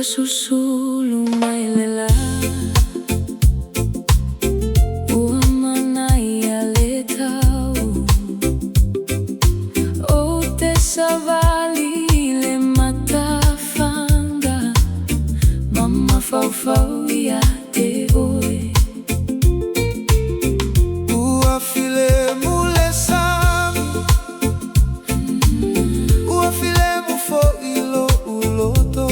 Susulu mai le la Manaia le tau Oute savali le matafaga Mama fau ia te oe Ua Filemu Le Sami Ua Filemu fo ilo uloto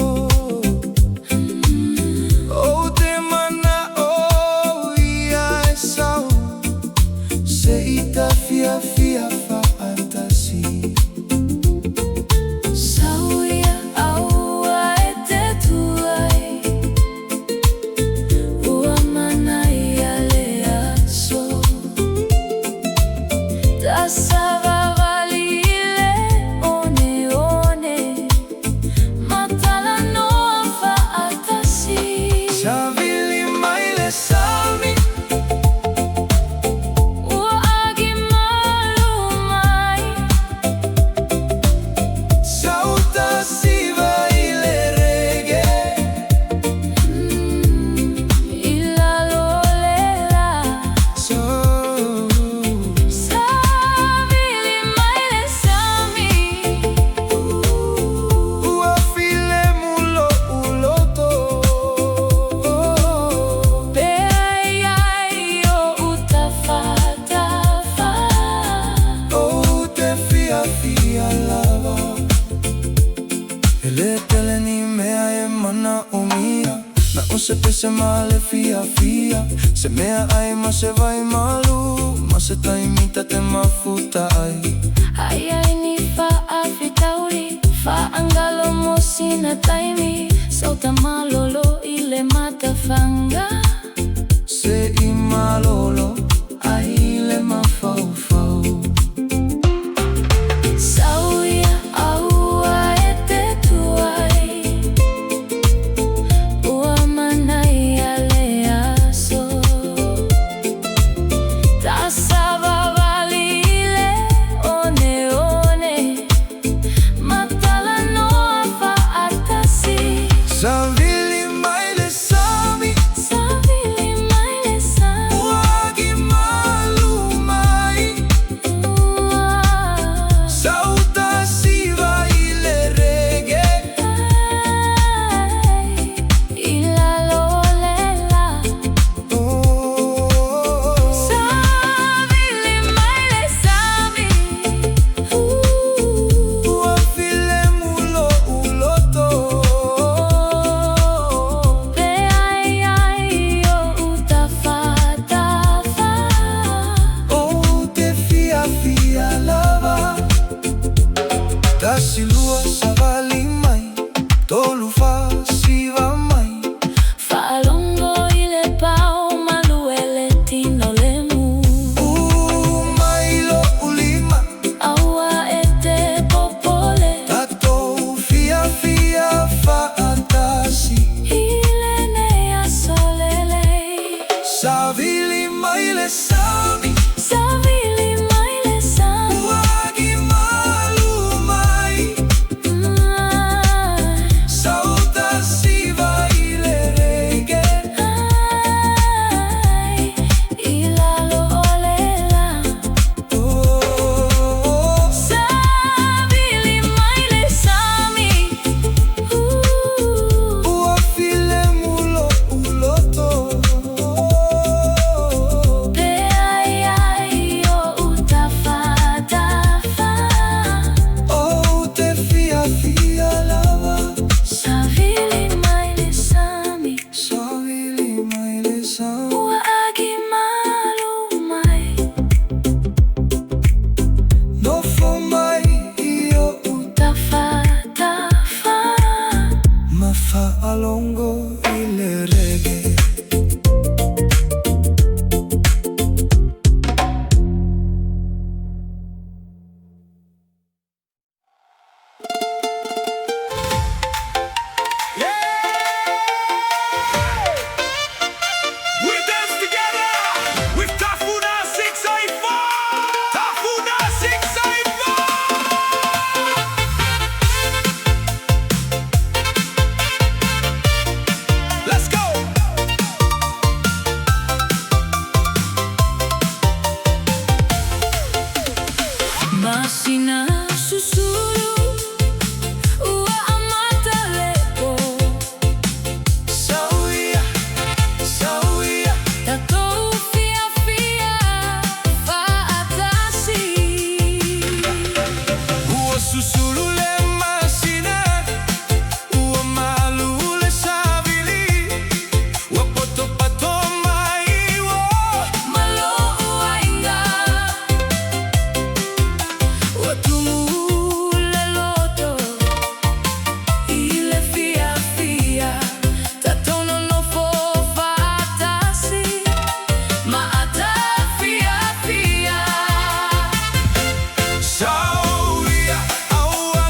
Fia Fa'atasi Sauia aua e te tuai Ua Manaia Le aso Ta savali le one Matala noa Fa'atasi Savili Mai Le Sami Se pese male fia fia Se mea ai ma se vai malu Ma se taimita te mafuta ai Ai ni fa'afetai Fa'angalo Masina Taimi Sau Ta malolo I le matafaga Se I malolo ai le mafau Sauia aua e te tuai Ua Manaia Le aso Ta savali le one Matala noa Fa'atasi Savili Mai Le Sami Savili Mai Le Sami Uagi malu mai Sau Ta Eva I le Ila lolela Savili Mai Le Sami Ua Filemu lo uloto Pe ai o uta fatafa Oute Fia lava Tasilua Savili Mai Talofa Mai Fa'alongo I le pau Lue Lou Tino lemu Mai lo ulima Aua e te popole Tatou Fa'atasi I Lenei a solelei Savili Mai Le Sami Savili Mai Le Sami Uagi malu mai Susulu ua amata lepo Sauia, sauia Tatou Fia Fa'atasi Ua susulu le masina Ua malu le savili Ua poto pato mai wo Malo Aiga ua tumu le loto I le fia Tatou no Nofo Fa'atasi matafaga Sauia, aua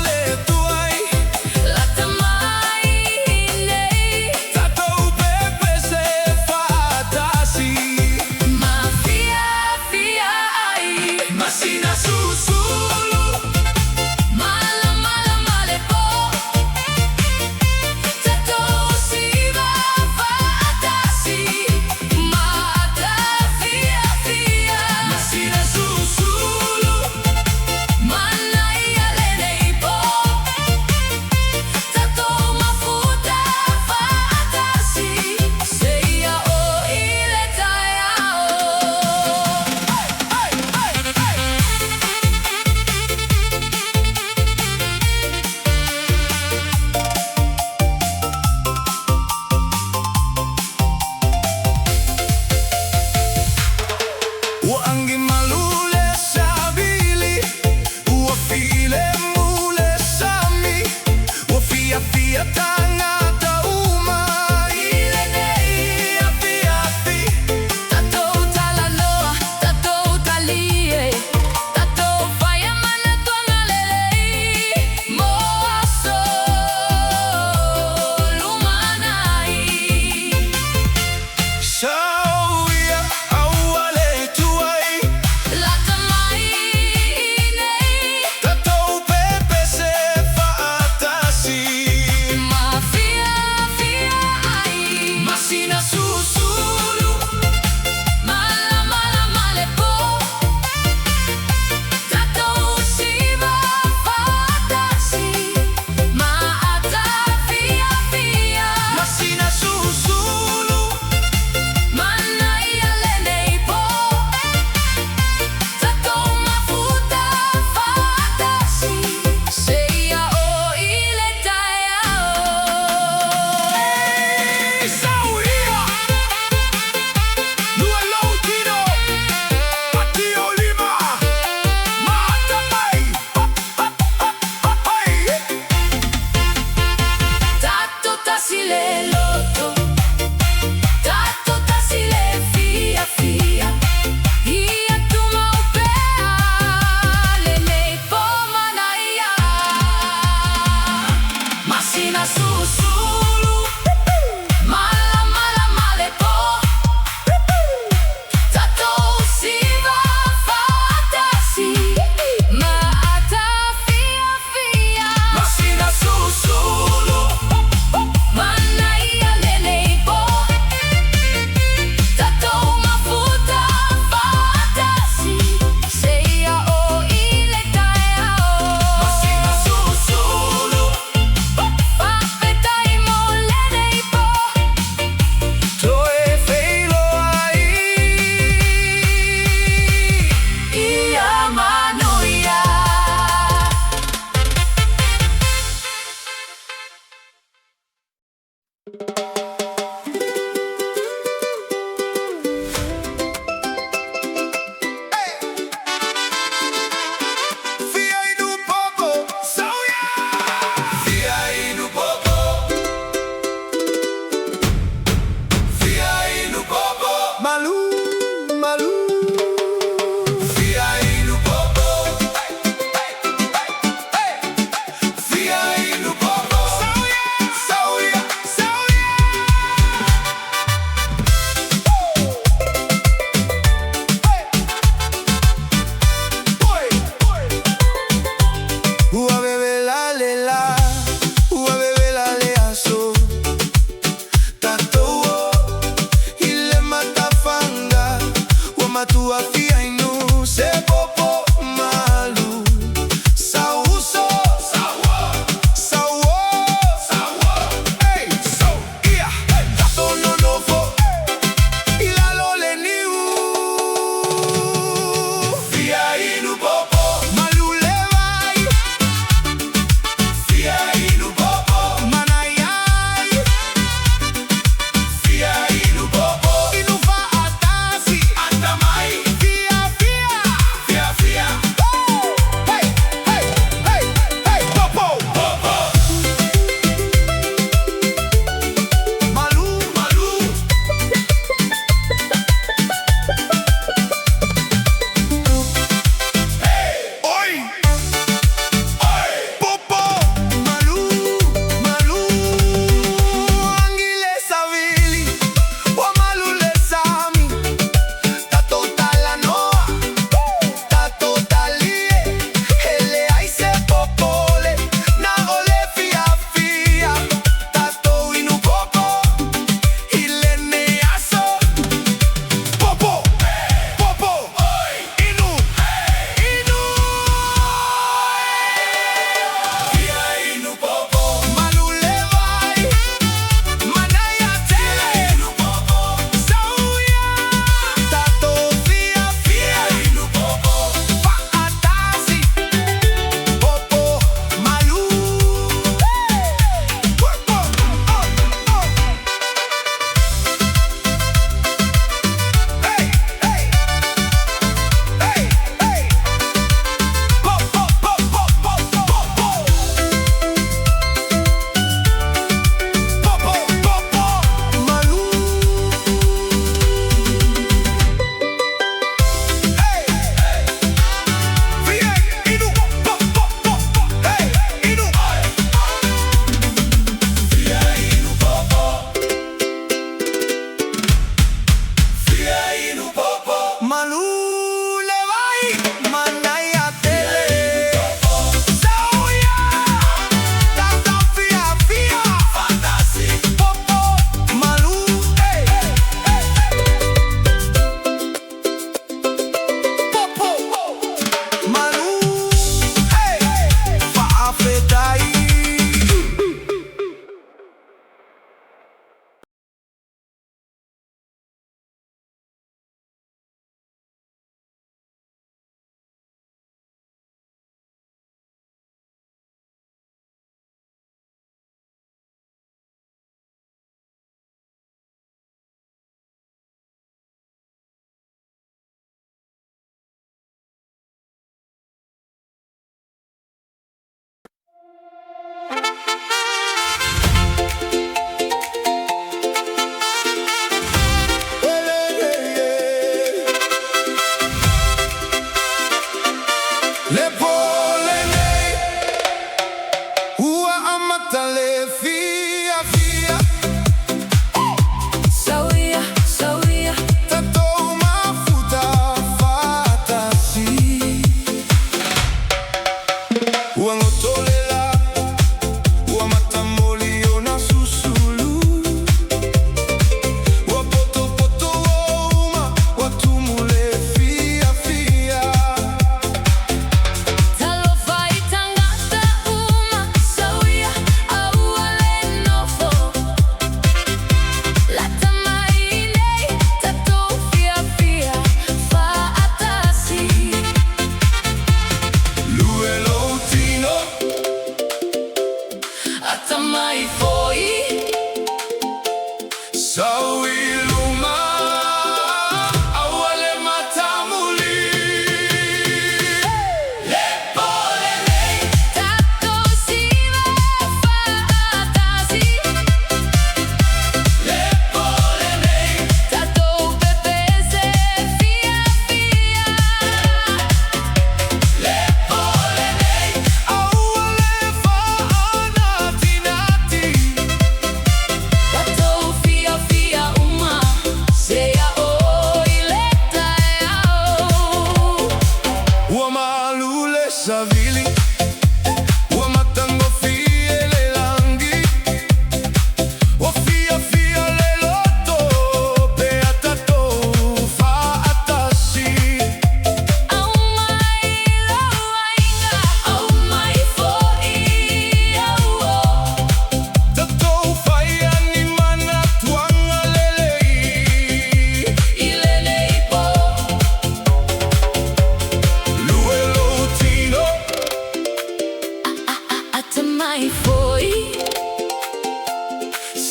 mai foi.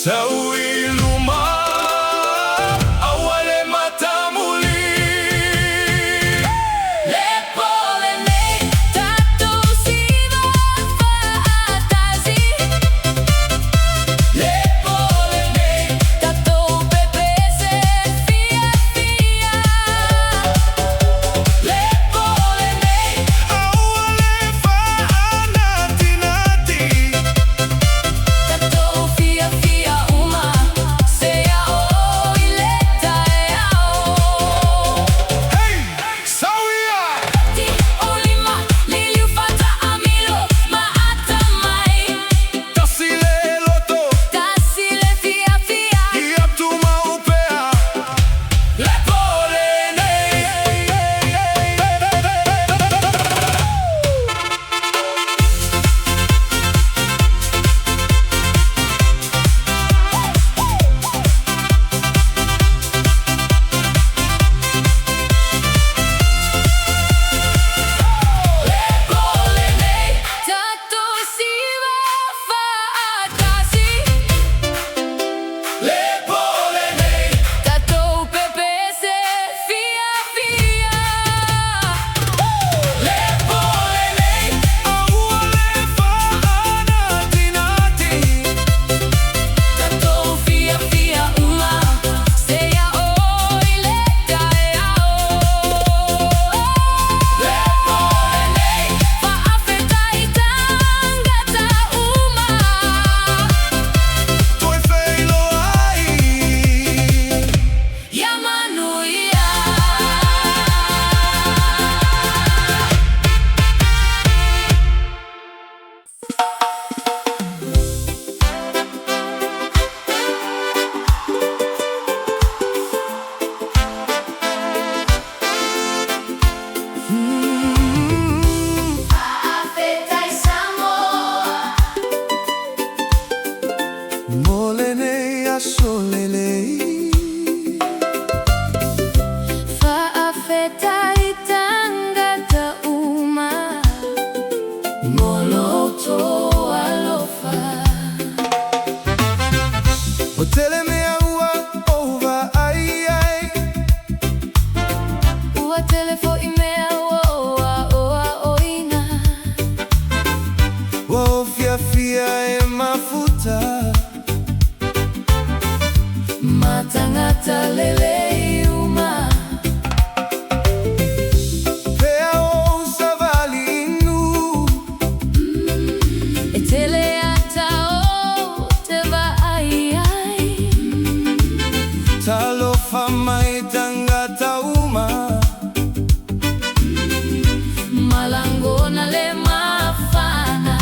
Sauilu mai awale matamuli. Le Po Lenei Tatou Fa'atasi. Le Po Lenei Tatou Pepese Fia Fia. Le Po Lenei Awale fa'anati nati. Tatou Fia Fia uma Sea o I le Hey, Sawia. Ti olima liliu fata amilo maata mai. Tasile loto. Tasile Fia Fia. Iatuma upea. Le Po Lenei. Po Lenei Tatou Fa'atasi. Le Po Lenei. Tatou Pepese Fia Fia. Le Po Lenei. Awale fa'anati nati. Tatou Fia Fia uma Sea o I le Le Po Lenei. Fa'afetai tangata uma. Toe Feiloa'i. Ya manuia. Fa'afetai Samoa. Mo Lenei asolelei. Fa'afetai tangata uma. Moloto alofa. O tele mea ua ova ai ai. Ua telefo I mea oa oa oina. Wa fia fia e mafuta. Matangata lelei uma. Pea o savali inu. E tele ata o te vai ai. Talofa mai tangata uma. Malangona le mafana.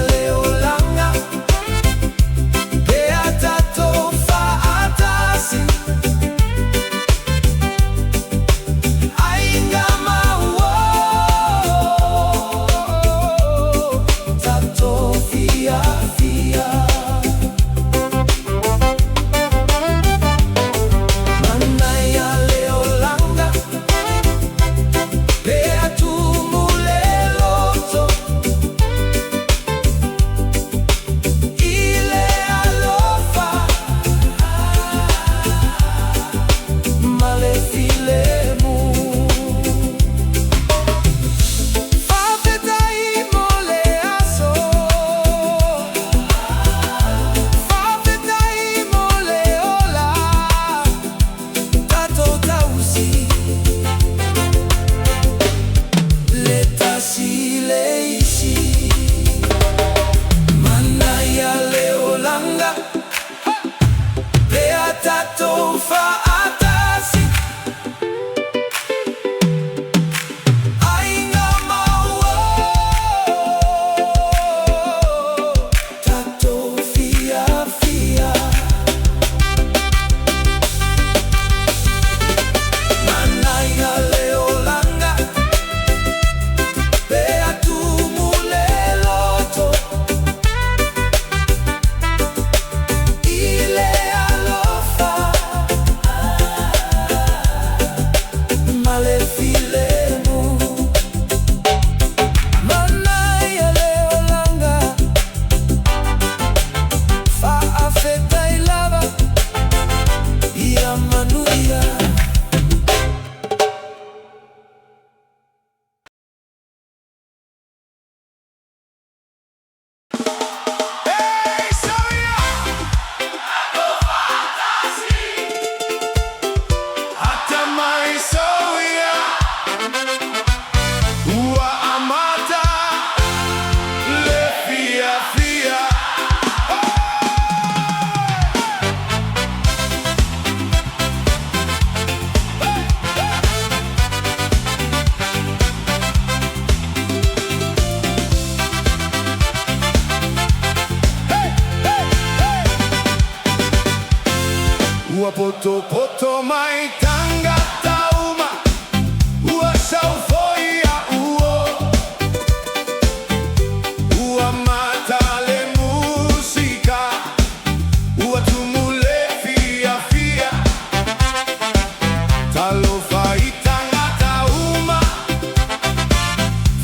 Le Olaga, Pea Tatou Fa'atasi, Aiga Mau Tatou Fia Fia, Manaia Le Olaga, Pea Mu Le Alofa, Mai Filemu, Fa'afetai Mo Le Aso, Fa'afetai Mo Le Olaga, Tatou Tausi, Le Tasi Leisi, Manaia Le Olaga, Pea Tatou Fa'atasi, Aiga Mau Tatou Fia Fia, Manaia Le Olaga, Pea Mu Le I le Alofa, Mai Filemu, Manaia Le Olaga, Fa'afetai lava ia manuia. Hata mai soia, ua amata, le fia fia. Ua poto poto mai tanga tauma, ua sau foi a uo, ua mata le musica, ua tumu le fia fia, talofa I tanga tauma,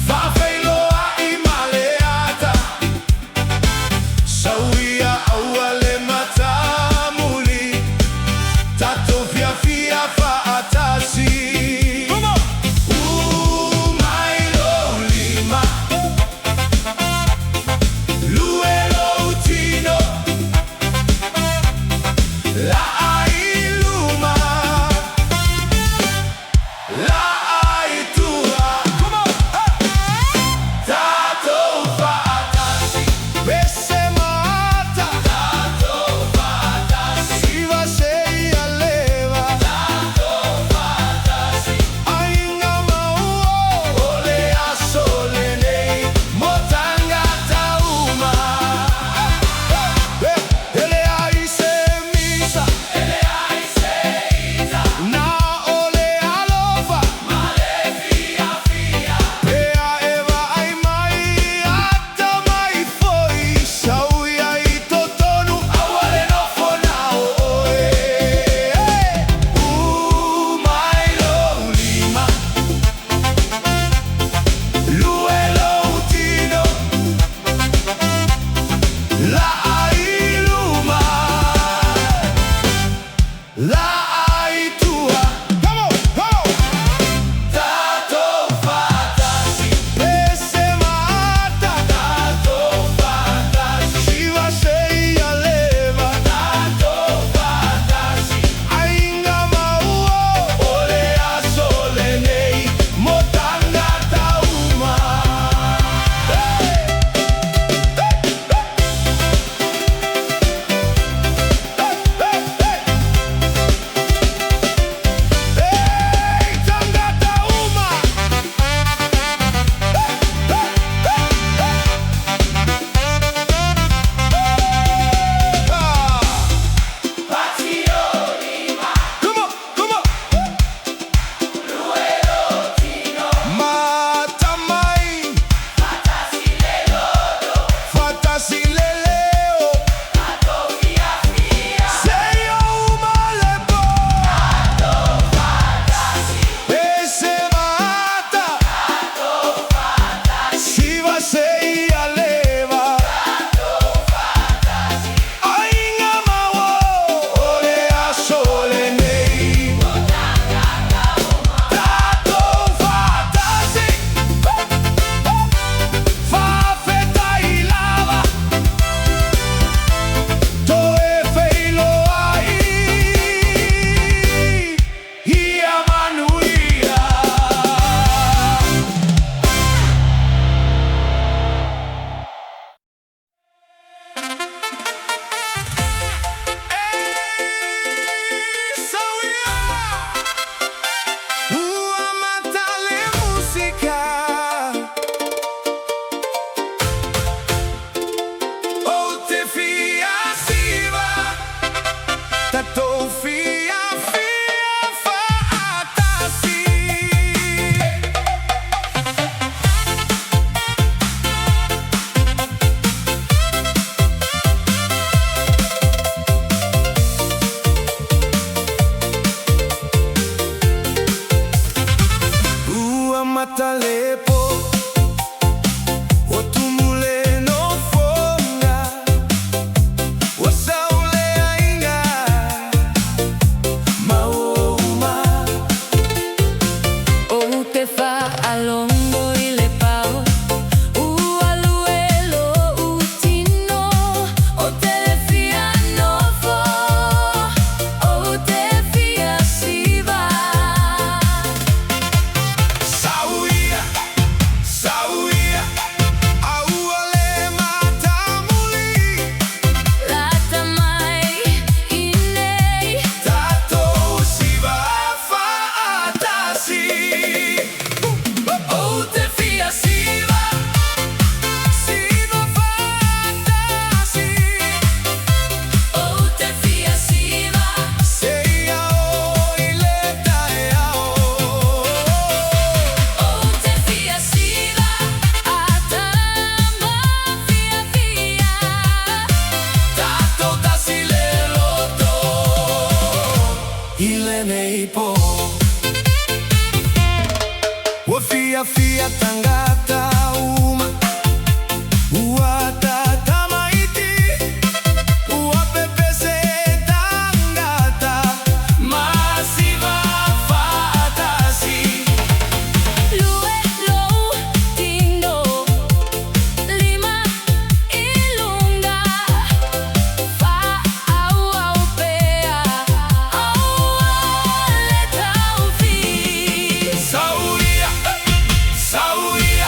Fa'afetai Mai Le ata, sauia aua le matamuli, Tatou Fia Fia Fa'atasi, Fa'atasi leleo Tatou Fia Sei uma lepo Tatou Fa'atasi Pese mata Tatou Fa'atasi Siva sei a leva Tatou Fa'atasi Aiga mawo Ole aso lenei Tatou Fa'atasi Fa'afetai lava Toe Feiloa'i Ia manuia Ua matale musica Oute Fia Siva Tatou Fia Fa'atasi Ua matalepo O tumule no fonga O saule ainga Maoma Oute fa'alongo I le pau Ua Lue Lou Tino Oute fia nofo Oute Fia Siva Sauia Sauia Aua le matamuli Lata mai I nei Tatou Siva Fa'atasi Oute Fia Siva Siva Fa'atasi Oute Fia Siva Sei ao I le taeao Oute Fia Siva Atama Fia Fia Tatou tasi le loto I lenei po Ua fia fia tangata uma Ua tatamaiti Ua pepese tangata Masina Fa'atasi Lue Lou Tino Lima Ilunga Fa'auaupea Auale taufi Sauia Sauia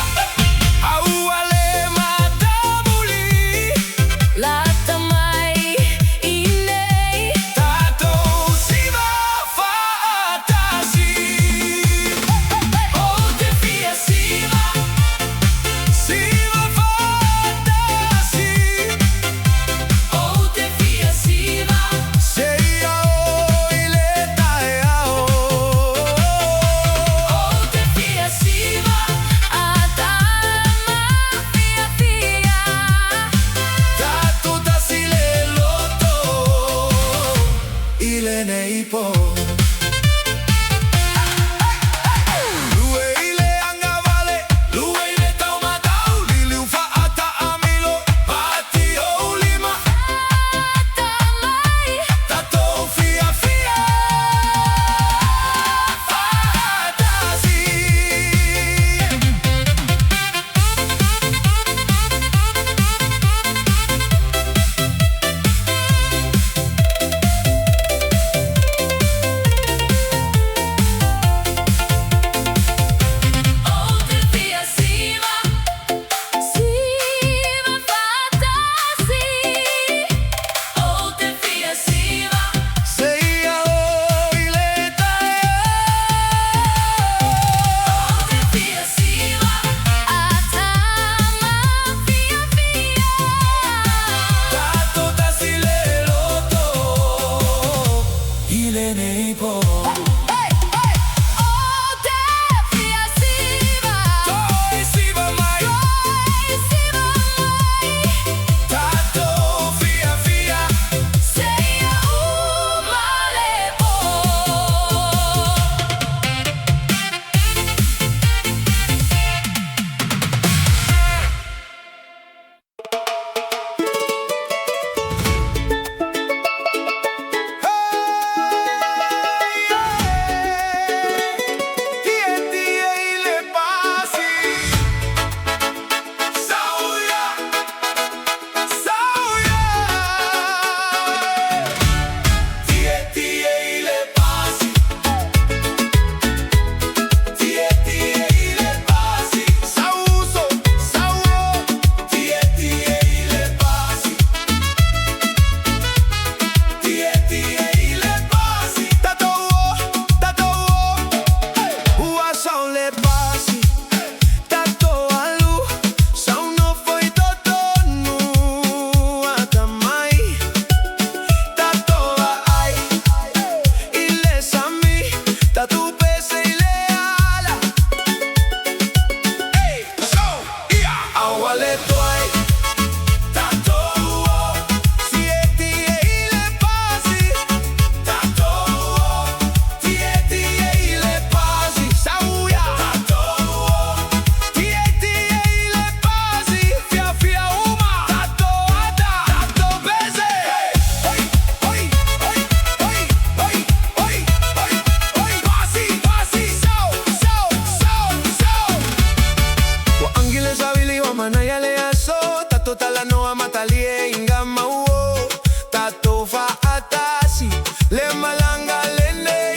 matalie inga mauo Tatou Fa'atasi Le malanga lenei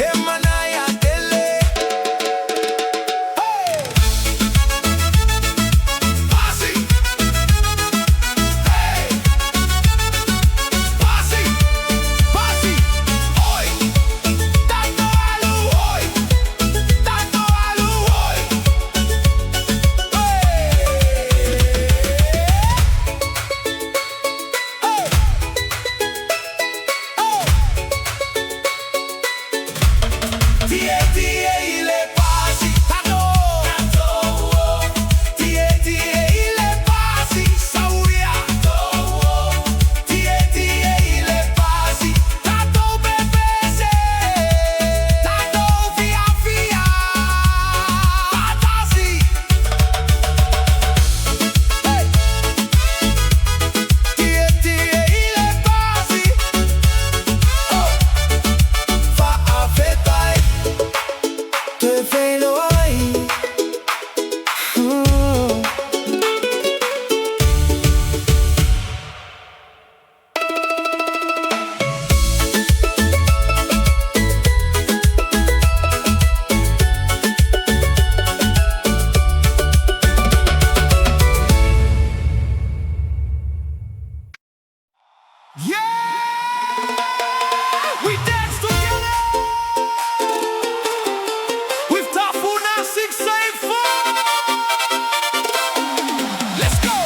He Manaia tele Hey! Pasi! Hey! Pasi! Pasi! Oi! Tatou alu oi! Tatou alu oi! Ti'eti'e I le Pasi, Tatou Ti'eti'e I le Pasi, Sauria Ti'eti'e I le Pasi, Tatou Pese, Tatou Fia Fa'atasi. Ti'eti'e I le Pasi, Fa'afetai Toe Feiloa'i. We dance together with Tafuna 684. Let's go.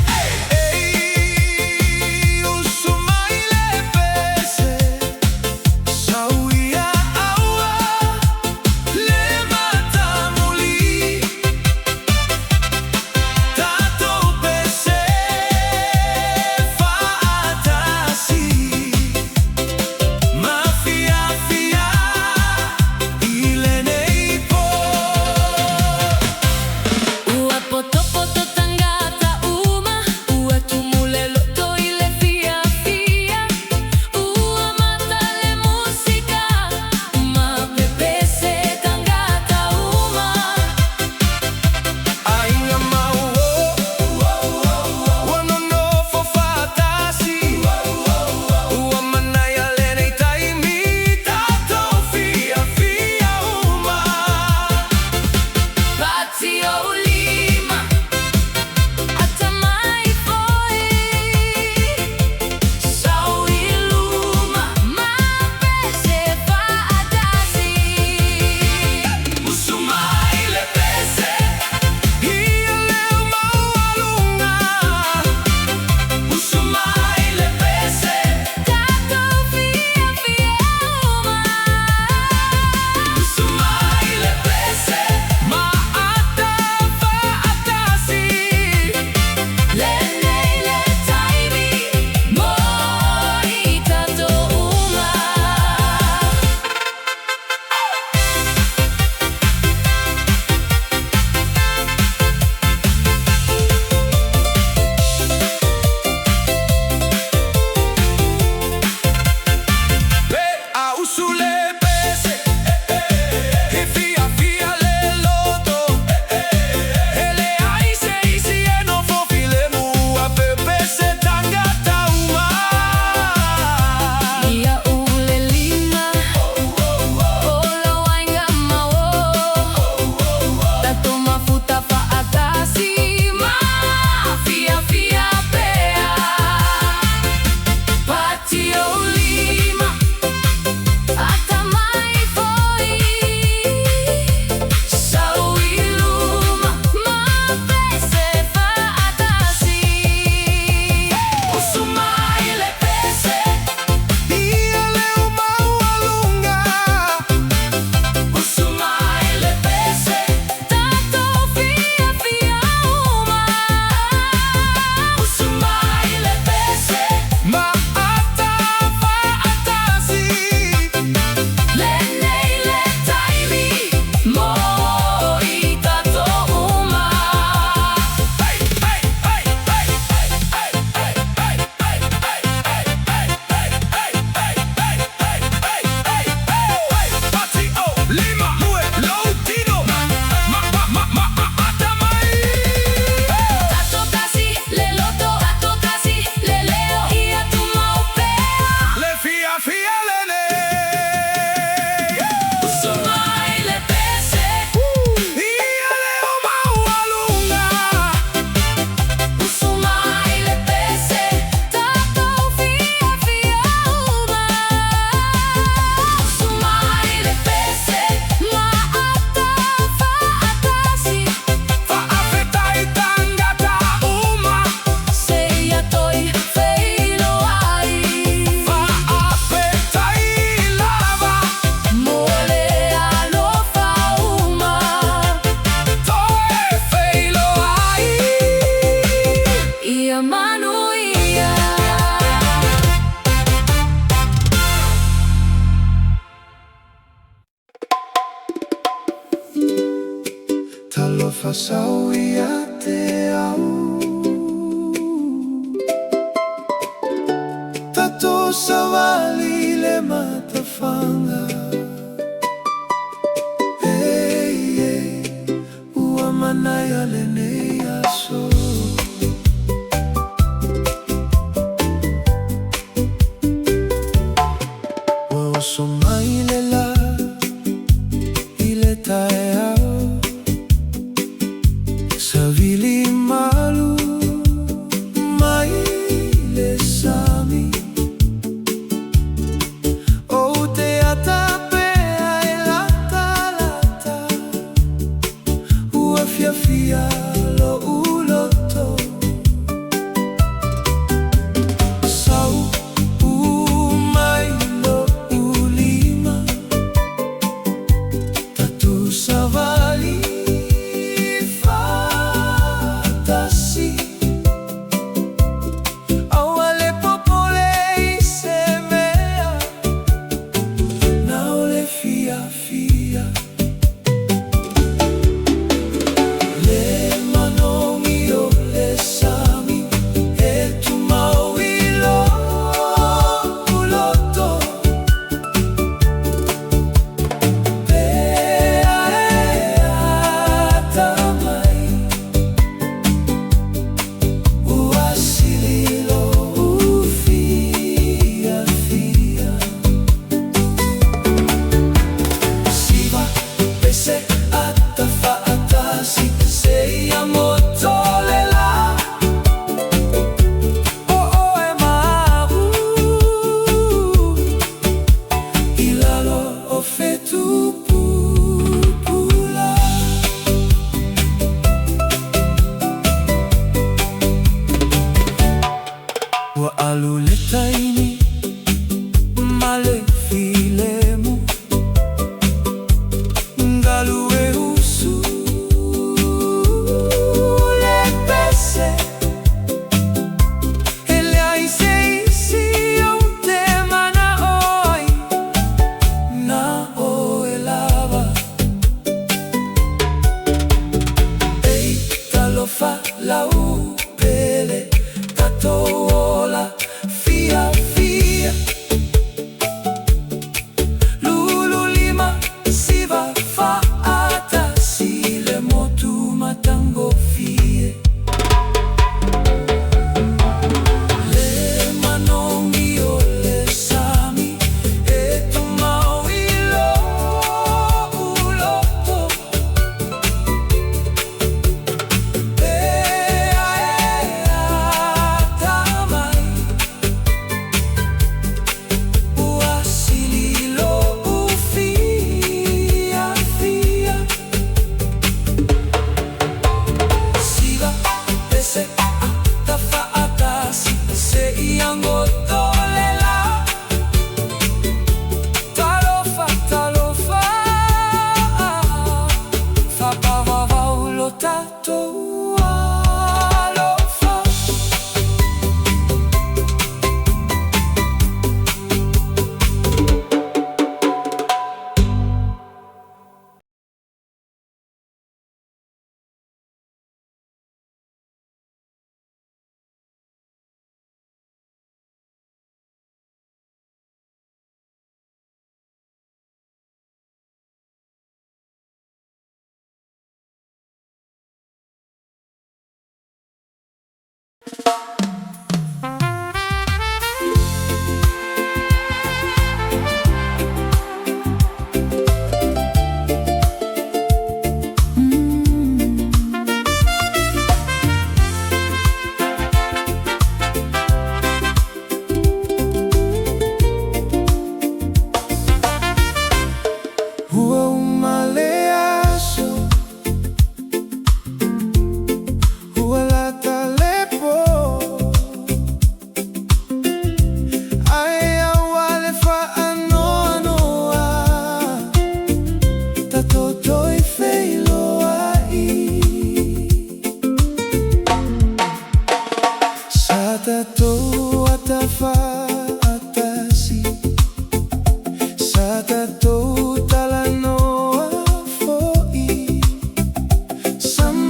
Hey, Fasau ia te au Tatou savali le matafaga Ua Manaia Le aso Ua Usu Mai Le I le tae au Savili Mai Le Sami Oute Fia Lata Ua Fia Sau Mai Lo Ulima Tatou Savili Fa'atasi Awale Popo Lenei Naole Fia Le Manogi Le Sami Mau ilo uloto Taimi Mo Uo Fia Siva Pese Ata Fa'atasi Seia motolela Ilalo o fetu pupula Ua alu le Taimi Mo Filemu Lue Usu Le Pese Ele ai seisi Oute Manaoi Na oe lava Ei Talofa Pele Tatou ola Fia Lulu lima Siva Fa'atasi Le motu matango fie Le Manogi Le Sami mau ilo uloto Tamai Ua sililo Fia Siva Pese Ata Fa'atasi Seia motolela Talofa Fa'apavavau lo tatou alofa Tatou Fa'atasi Sa tatou talanoa fo'i Sama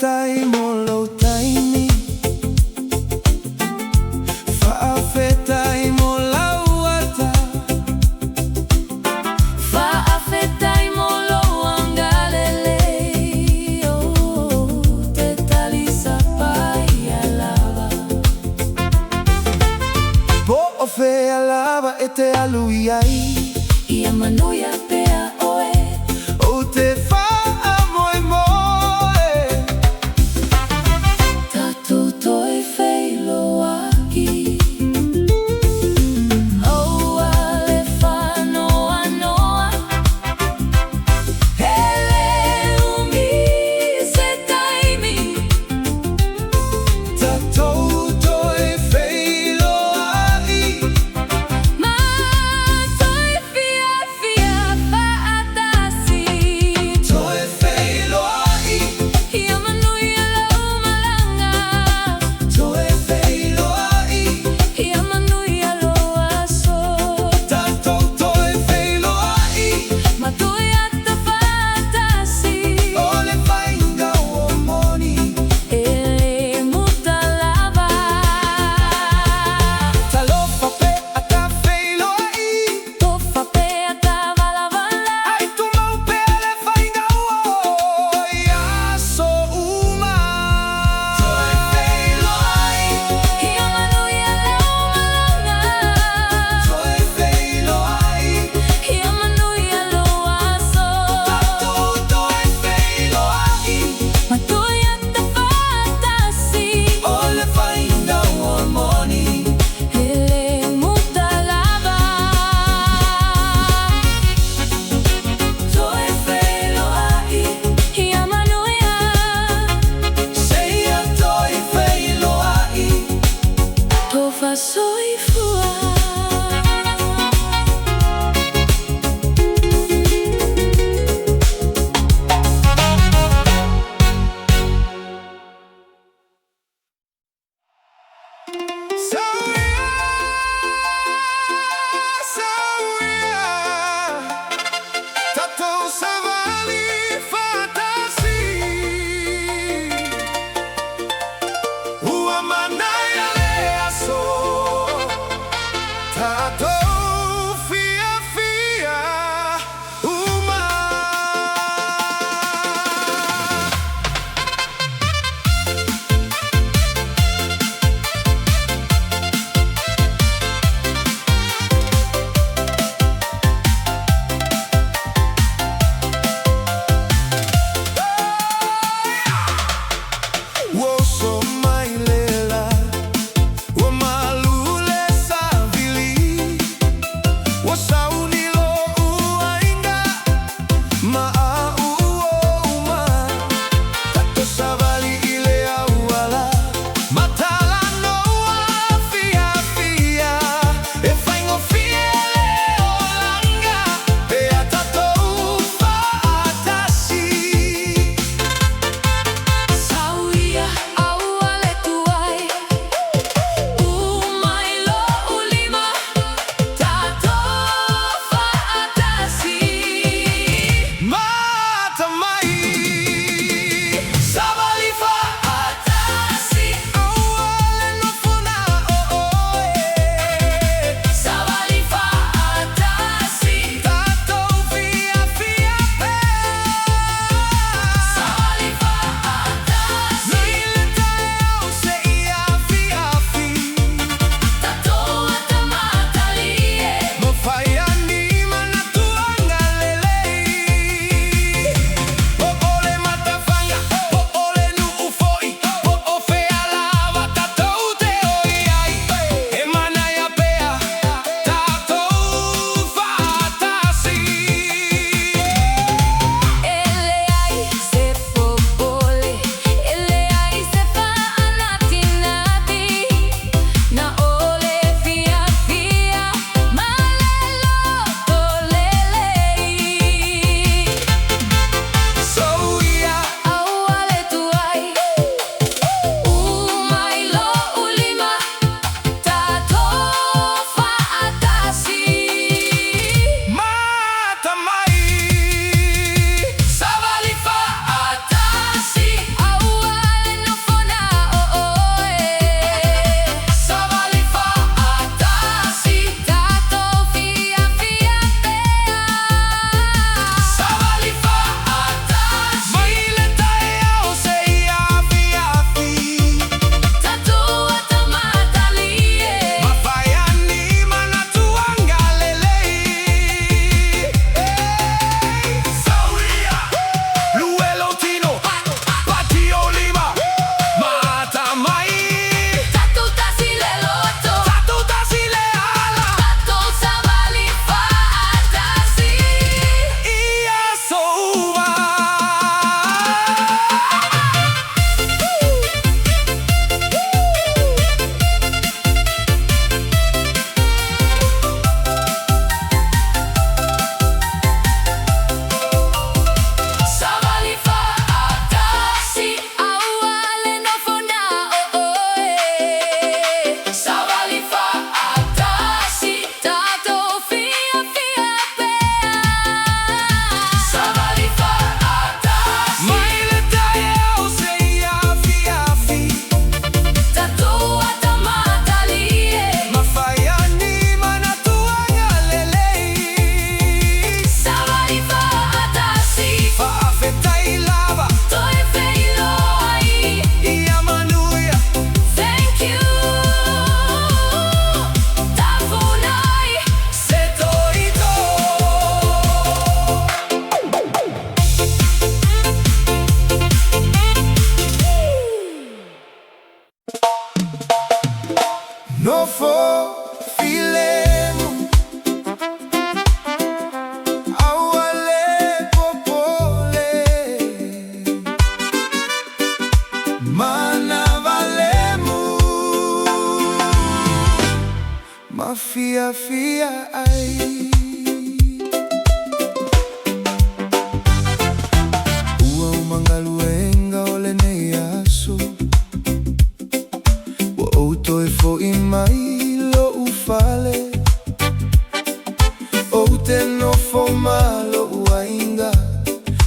Fa'afetai mo taimi, fa'afetai mo lauata, Fa'afetai mo loangalele, te talisa pai alava. Po fea lava e te alui ai, Ia manuia pea oe, Oute fa'a moe moe, Tatou Toe Feiloa'i, Oua le whanoa noa, Hele umi se taimi, Tatou Toe Feiloa'i, Ma Toe Fia Nofo Filemu Awale popole Mana valemu Mafia fia ai Ua umangaluenga o Lenei aso Wa Oute Mai lo ufale Oute nofo malo Aiga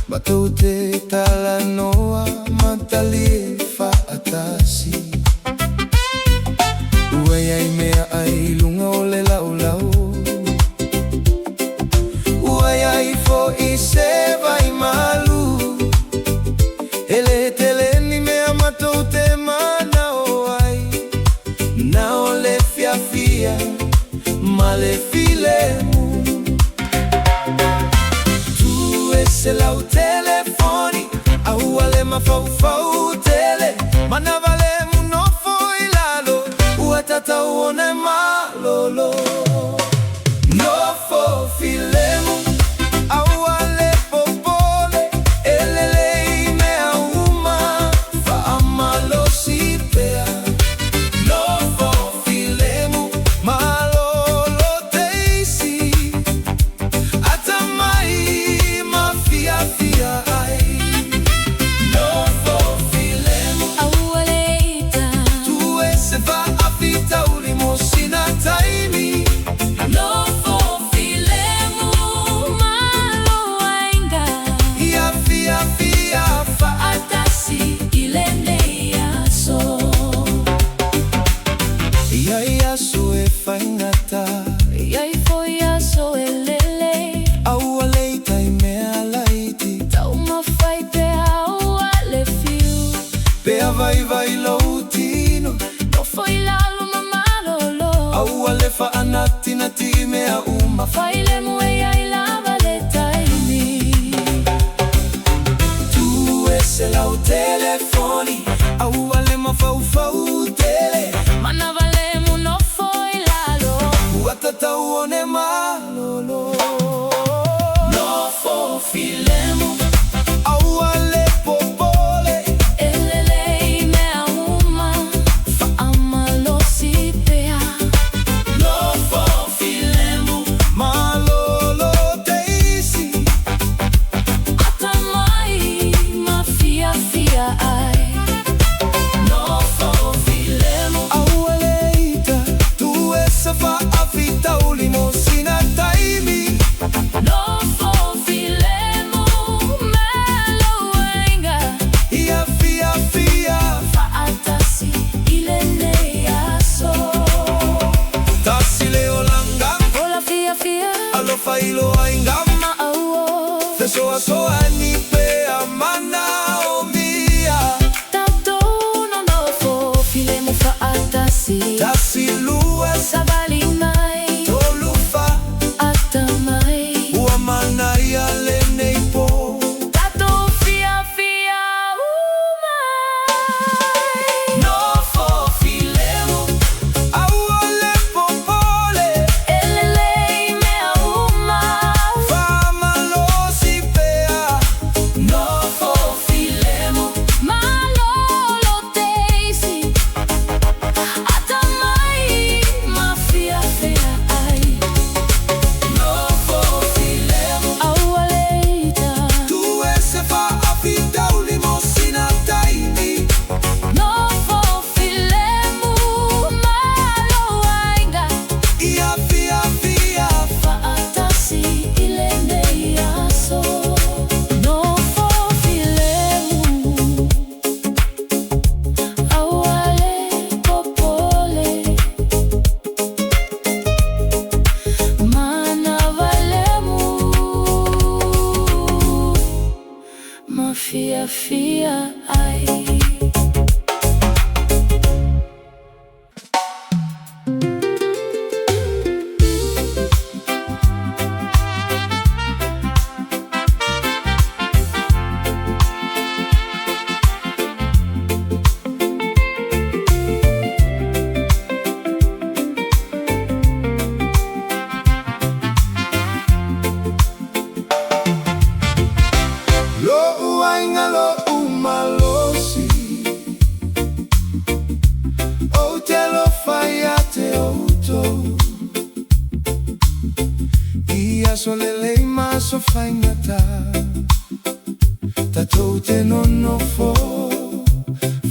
Batote talanoa Matali Fa'atasi Uaya imea ai lunga ole lau lau Uaya ifo iseva imalu Ele teleni mea matote mana oai Na ole fia fia Mai Filemu Tu ese lau telefoni Auale mafau tele Mana valemu nofo ilalo Tatou one malolo Nofo Filemu Awale popole Elelei mea uma Fa'a Malosi pea Nofo Filemu malolo teisi Atamai mafia fia ai Nofo Filemu Awaleita Tu ese Fa'afetai Masina Taimi Nofo Filemu malo Aiga Ia fia Fa'atasi I Lenei aso Ia aso e whaingata Ia foi aso e lele Awaleita I mea laiti Tau mawhai pea awale fiu Pea vai Lou Tino Nofo ilalo Awale fa'anati na mea uma Filemu I Lavalava Taimi Tu ese lau telefoni Awale mafau tele Mana valemu nofo ilalo Tatou one malolo Nofo Filemu Awale popole Elelei mea uma Fa'a Malosi pea Nofo Filemu malolo teisi Atamai mafia fia so lelei ma so whaingata Tatou te nonofo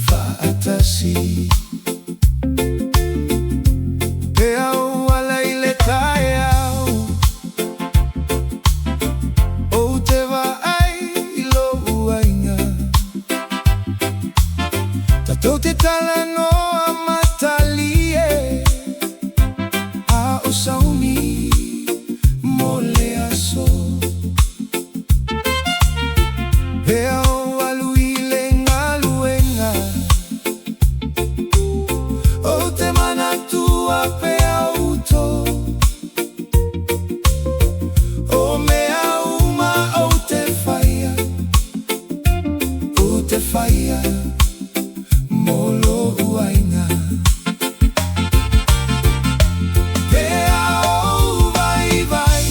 Fa'atasi Te au ala I le tae au Oute wa'ai lo uainga Tatou te tala noa matalie A o saumi mo le aso Pea o alui le ngaluenga O te manatua pea uto O mea uma o te whaia O te whaia mo lo uainga Pea o vai vai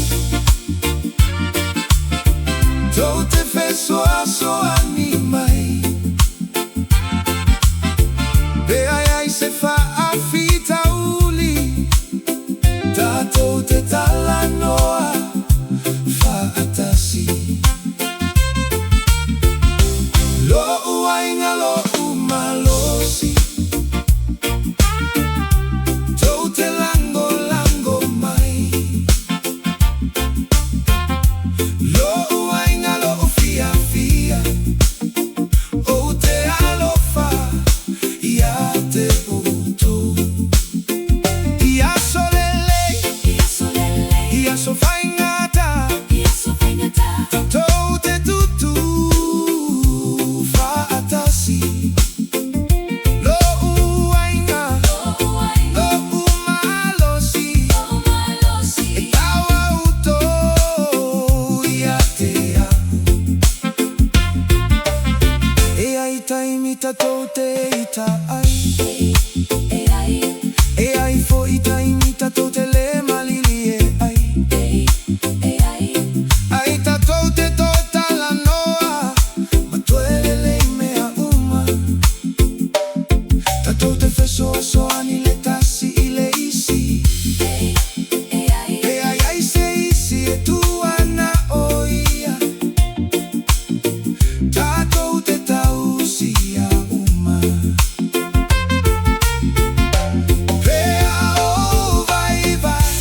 Tou te fesoa soani mai Pea ai se fa'afita uli Tatou te tala noa Fa'atasi Lo uainga lo Malosi Tou te lango lango mai Lo uainga lo fia fia O te alofa ia te utu Ia so lelei Ia so whaingata Tatou te tutu Fa'atasi Lo uainga Lo umalosi E taua uto ia te au E ai taimi tatou te ita ai E ai fo I taimi tatou te le malili e ai Ai tatou te totala noa Ma toe lelei mea uma Tatou te fesoa soani le tasi I le isi E ai se isi e tua na o ia Tatou te tausi a uma Pea o vai vai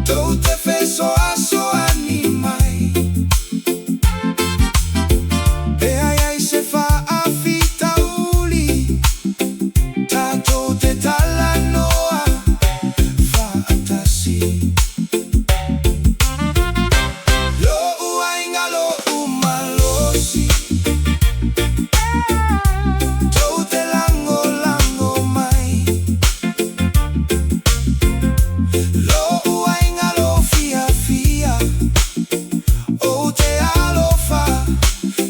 Tou te fesoa soani mai Pea ai se fa'afita uli Tatou te tala noa Fa'atasi Lo uainga lo umalosi Tou te lango lango mai Lo uainga lo fia fia O te alofa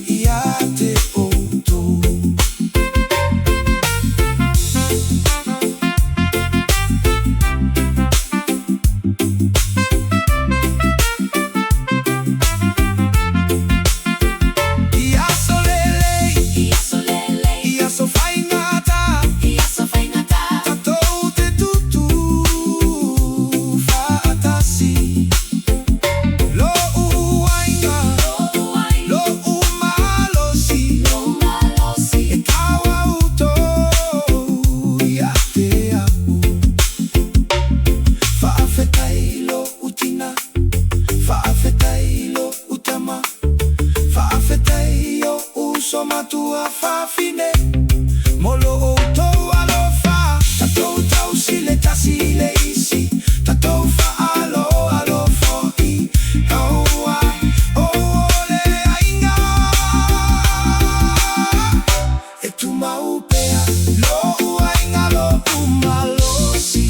ia te outou Ia so lelei Ia so whaingata Tatou te tutu Fa'atasi Lo uainga Lo umalosi E taua uto ia te au Fa'afetai lo utina Fa'afetai lo utama Fa'afetai o uso matua fa'afine Molo outou alofa Tatou tausi le tasi le isi Tatou fa'alo alofo I Aua o le ainga E tu maupea Lo uainga lo umalosi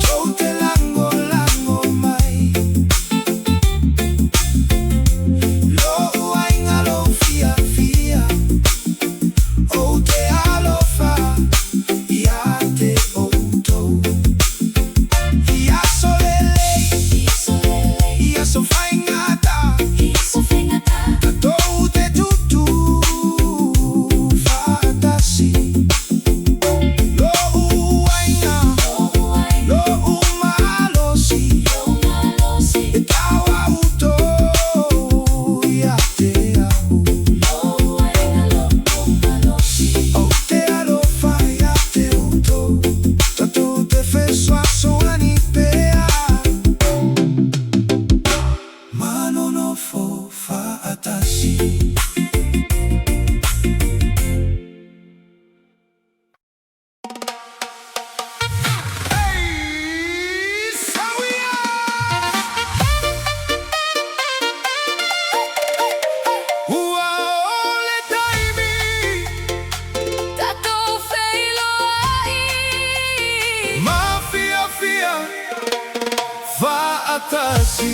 Tou te lango lango mai Lo uainga lo fia fia O te alofa ia te Fa'atasi.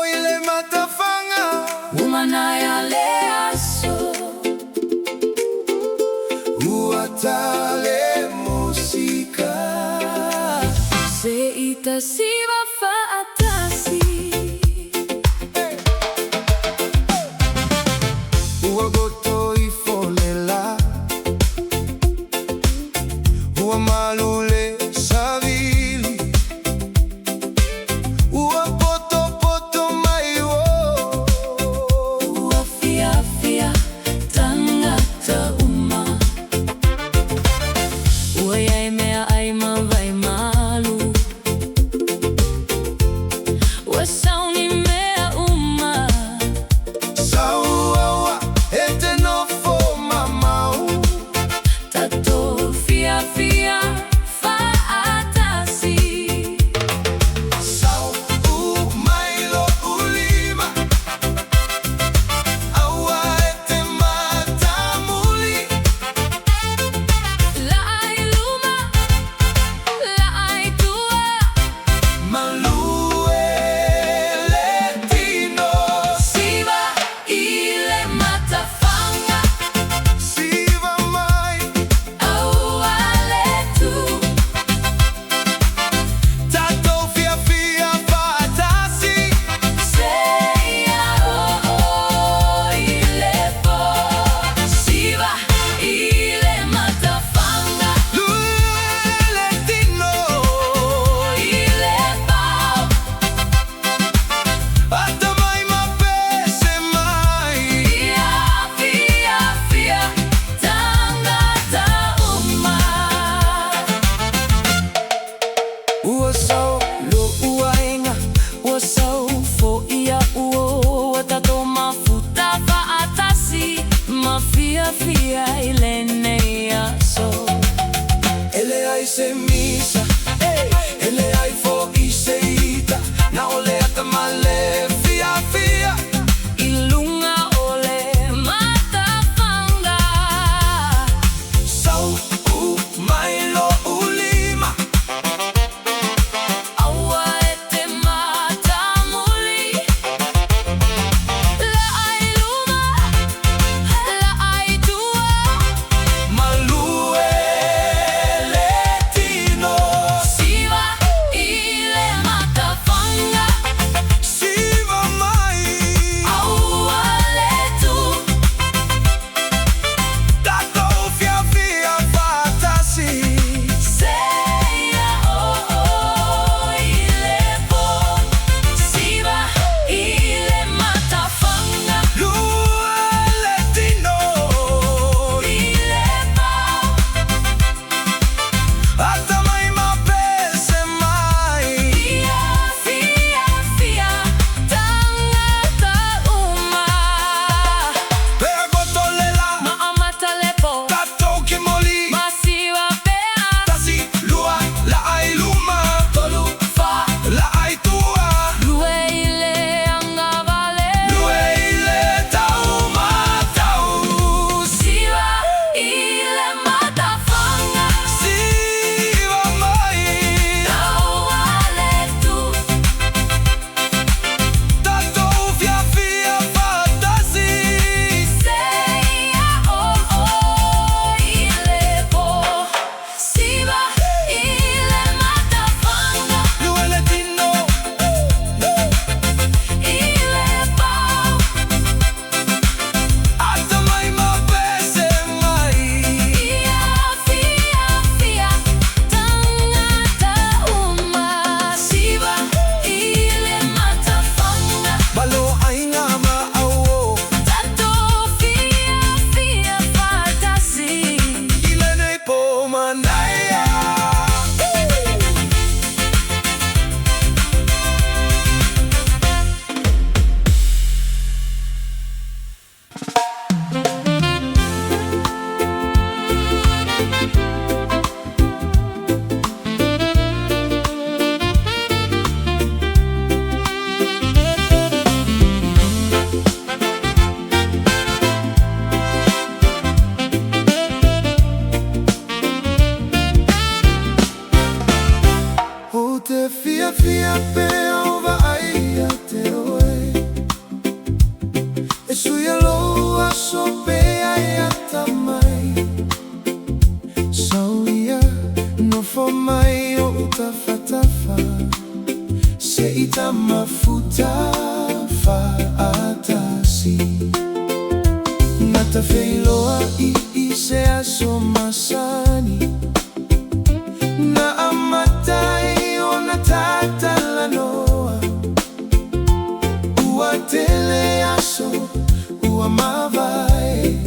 I le matafaga, Manaia Le aso, atale musika. Seita siva fa'atasi, goto I folela, malule savili, poto poto mai tele aso ua mavai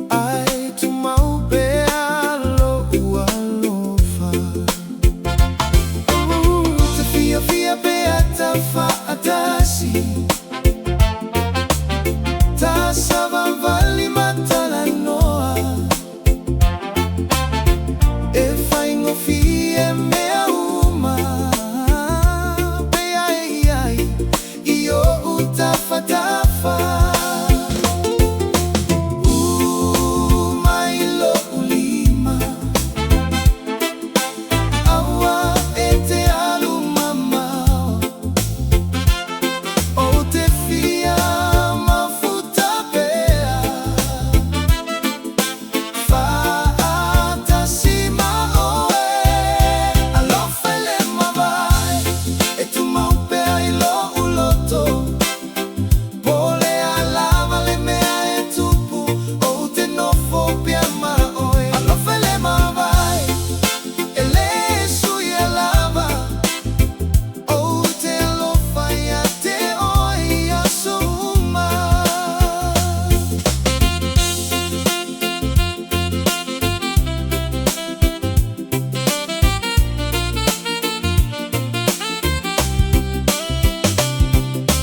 ai tu maupe alo ua lofa Uite fia fia beata fa'atasi ta savali matala noa e fai ngofie mea uma pe ai io utafatafa mai lo ulima awa ete alu mama Oute fia mafuta pea Fa'atasi maoe alofa le mavai e tu maupe ai lo uloto pole alava le mea e tupu Oute nofo pia maoe alofa le mavai e le sui alava Oute alofa ia te oi aso uma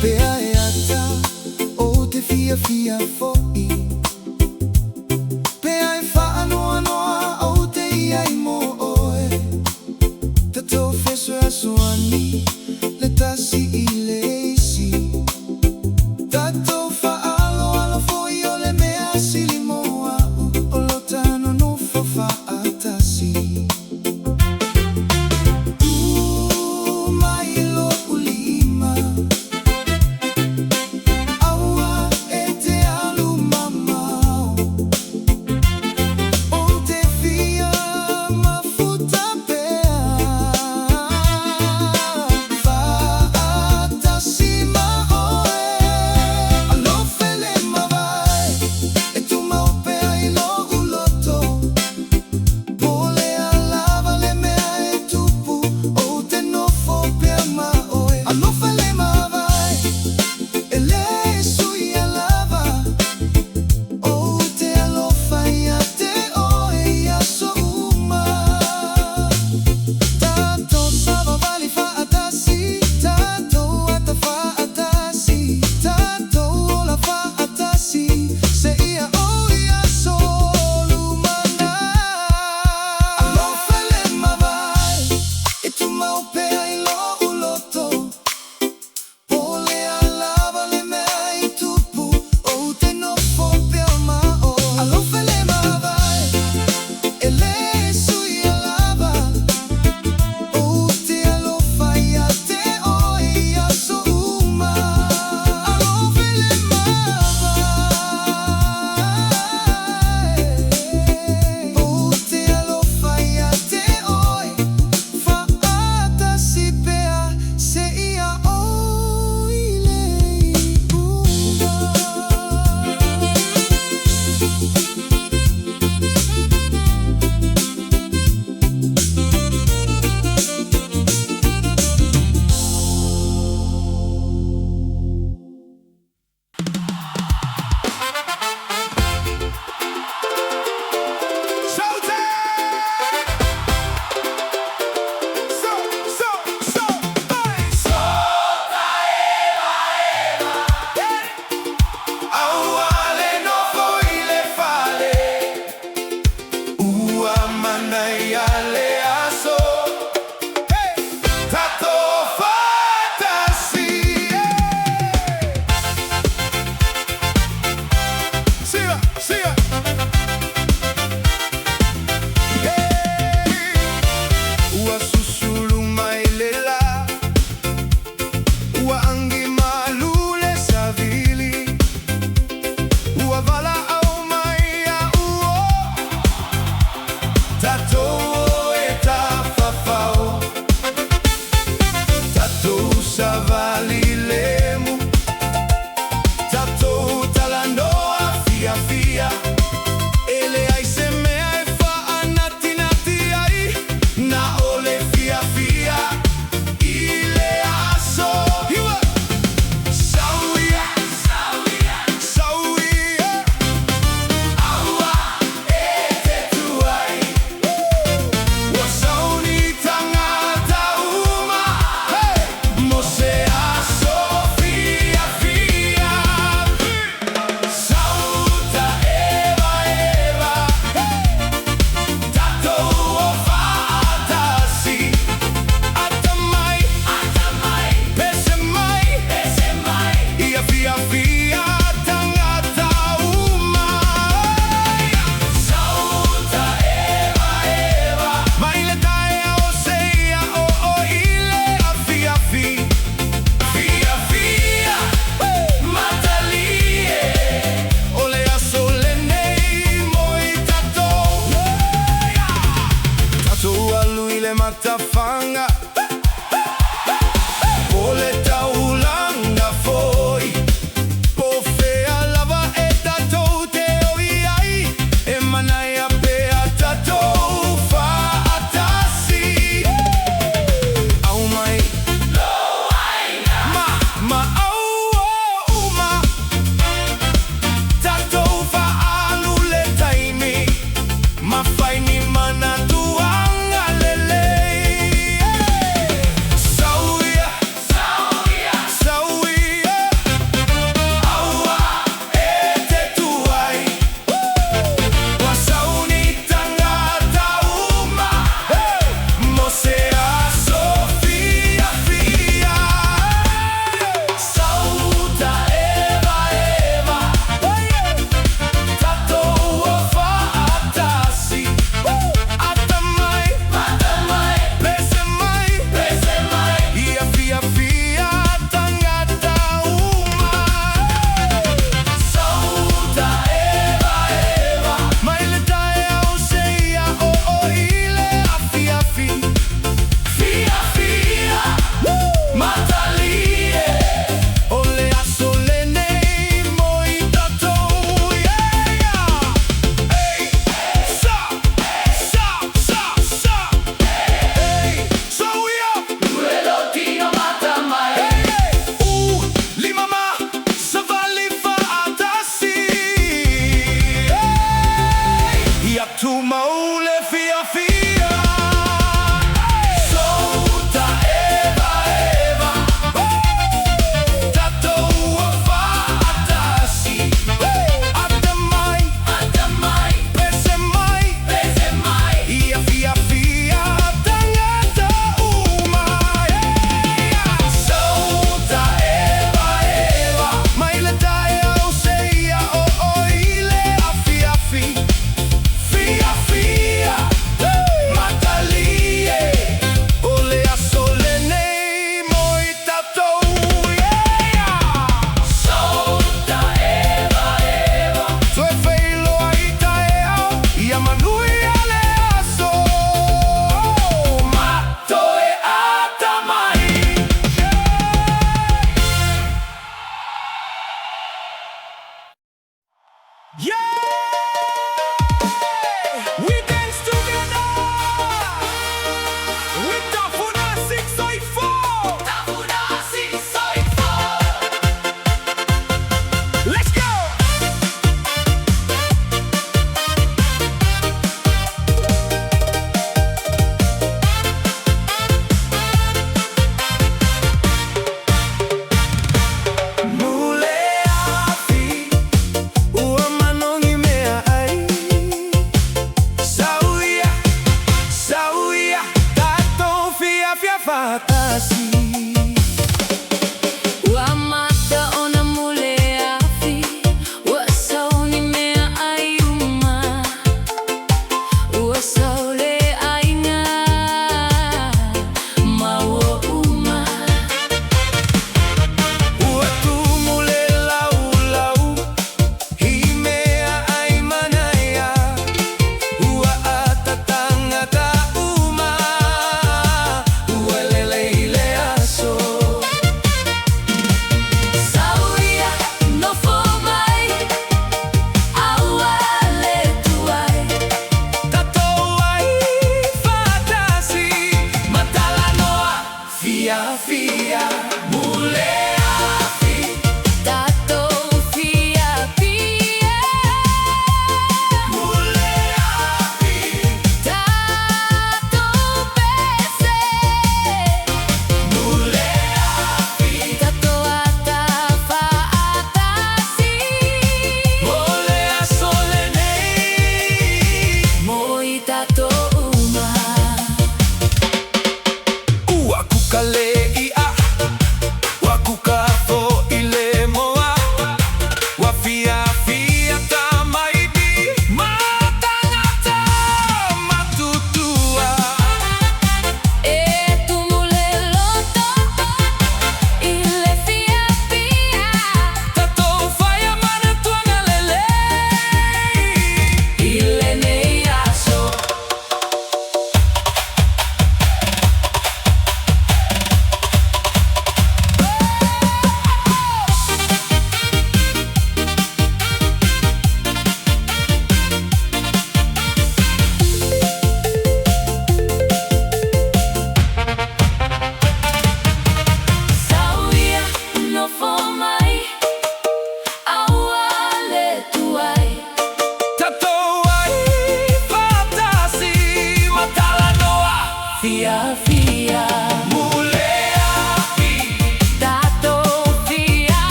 Pea e ata Oute fia fia fo'i Pea e whaanoa noa Oute Taimi Mo Uo Tatou Fa'atasi le tasi I le isi Tatou fa'aloala fo'i o le mea sili moa o lo tano nofo Fa'atasi mai lo ulima aua e te alu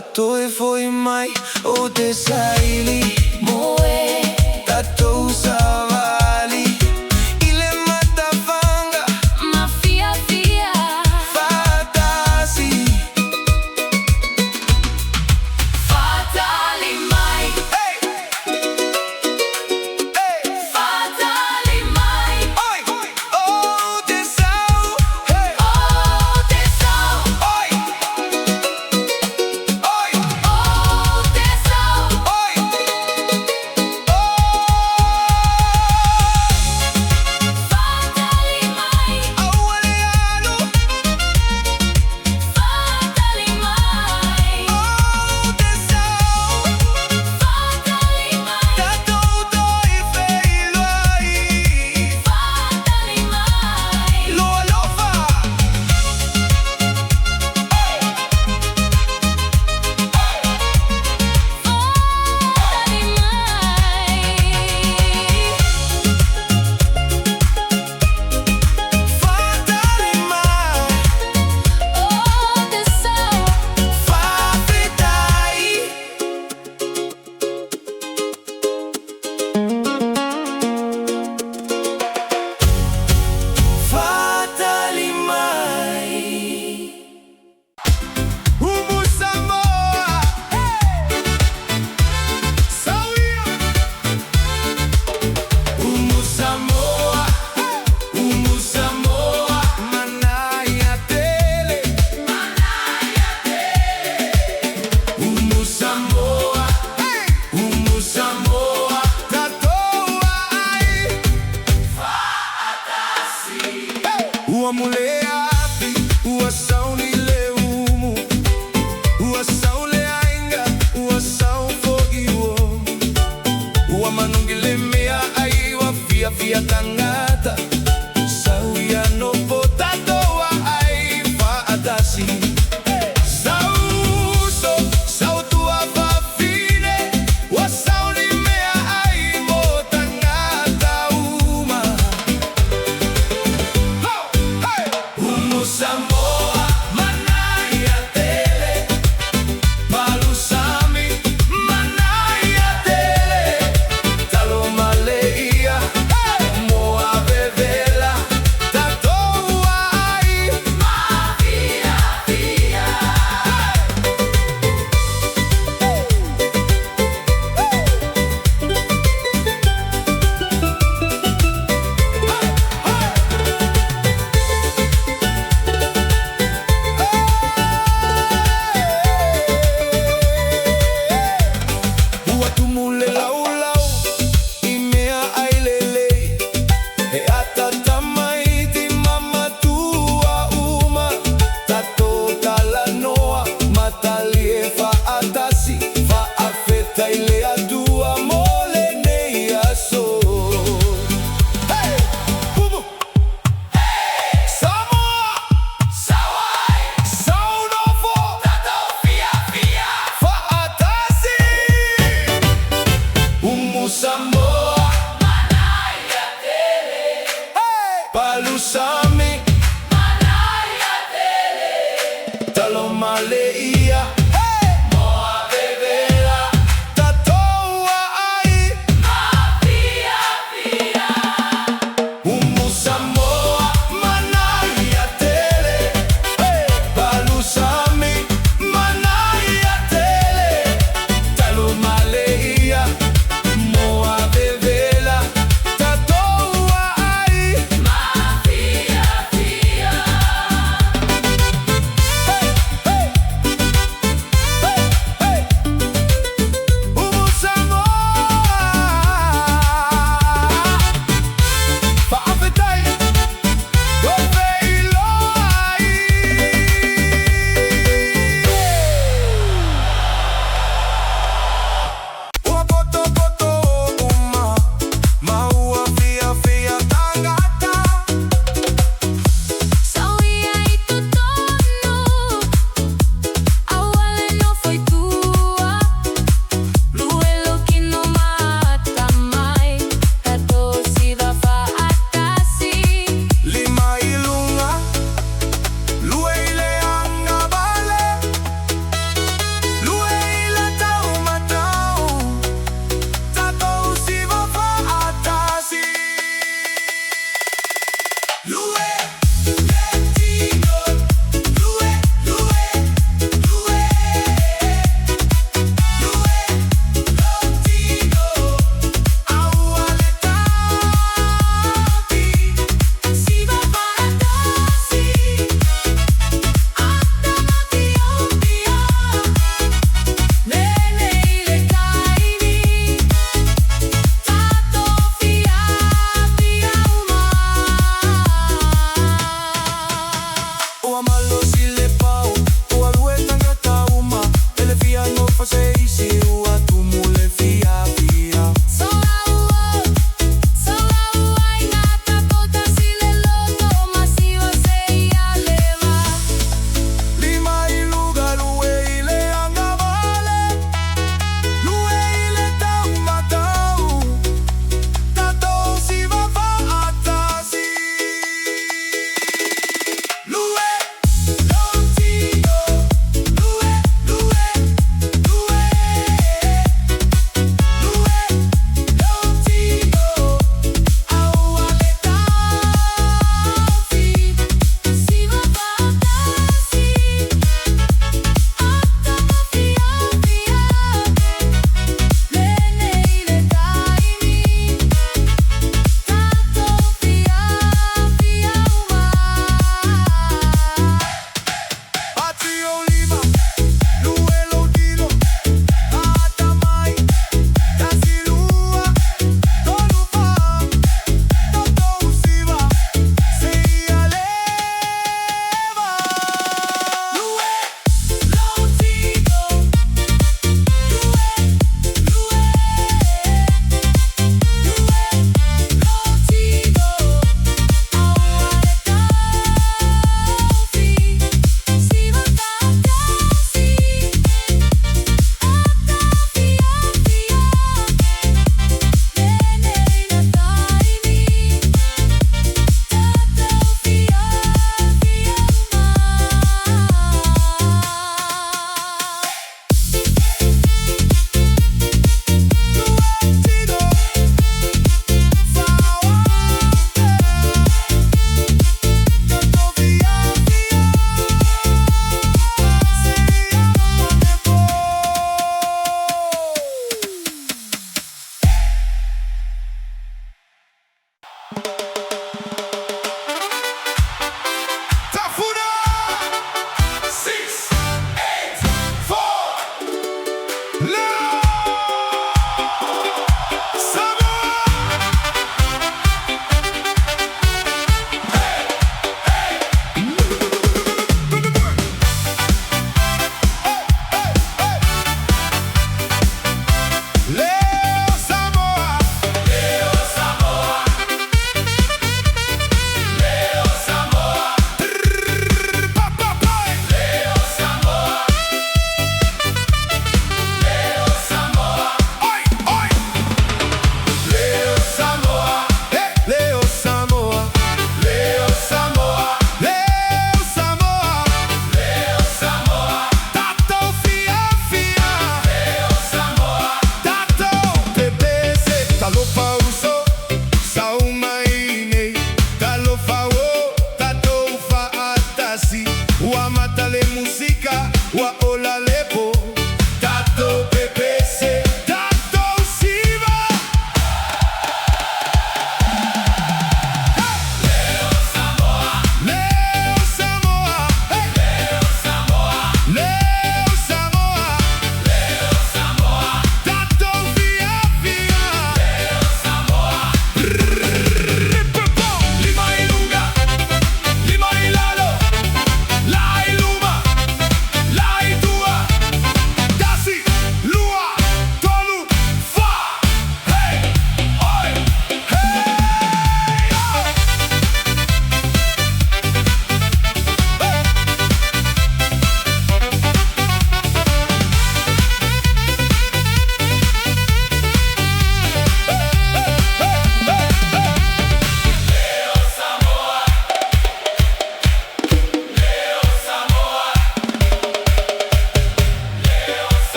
Toe foi mai Oute Savili Mai Tatou Savili I le matafaga Ma Fia Fa'atasi Fa'atali Mai Fa'atali Mai Oute Sau Oute Sau Oute Sau Fa'atali Mai Fa'atali Mai Fa'atali Mai Tatou Toe Feiloa'i Fa'atali Mai Loalofa Fa'atali Mai Fa'atali Mai Oute Sau Fa'afetai Fa'atali Mai Umu Samoa Umu Samoa Umu Samoa Manaia Umu Samoa Umu Samoa Tatou Fa'atasi Mu Le Afi Sau Le Umu Sau Le Aiga Sau Iwo Manogi le mea ai wa fia tangata Sau no potato ai fa'atasi Sau so sau tua fine wa sau ni mea ai mo tangata uma Umu Samoa Manaia tele Malusami Manaia tele Talofa Mo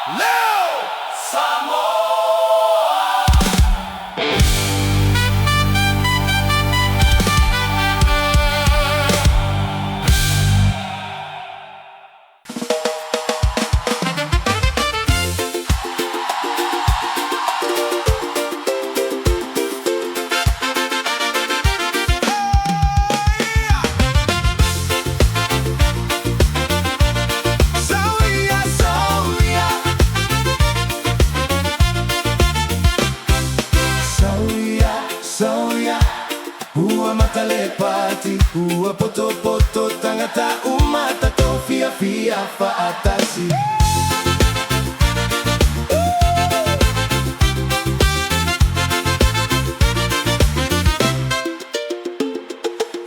Leo Samoa. Ua poto poto tangata uma tatou fia fia fa'atasi.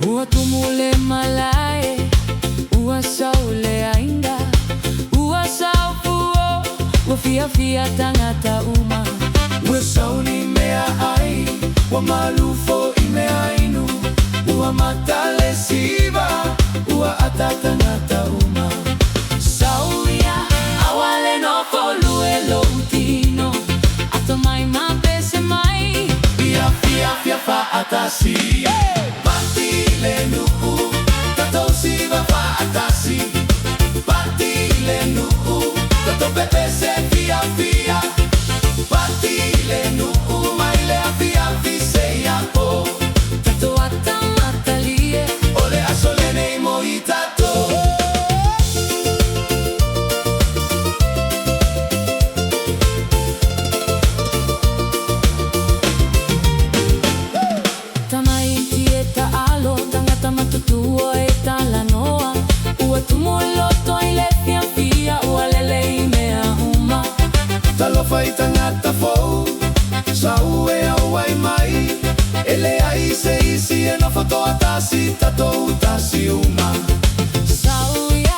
Ua tumule malai, ua saule ainga, ua sau fuo, ua fia fia tangata uma. Ua sauni mea ai, ua malufo I mea inu. Ua matale siva, ua atatangata uma. Sauia, awale nofo Lue Lou Tino, Taimi Mo Uo, Fia fia fia fa'atasi. Party Anthems, Tatou Siva fa'atasi. Party Anthems, Tatou Pepese fia fia. Party Anthems, Mai Le Afi sei a po. Talofa Itangata Fou, Sau Ea Mai, ele ai se isi e Nofo Fa'atasi, Tatou Fa'atasi uma. Sauia,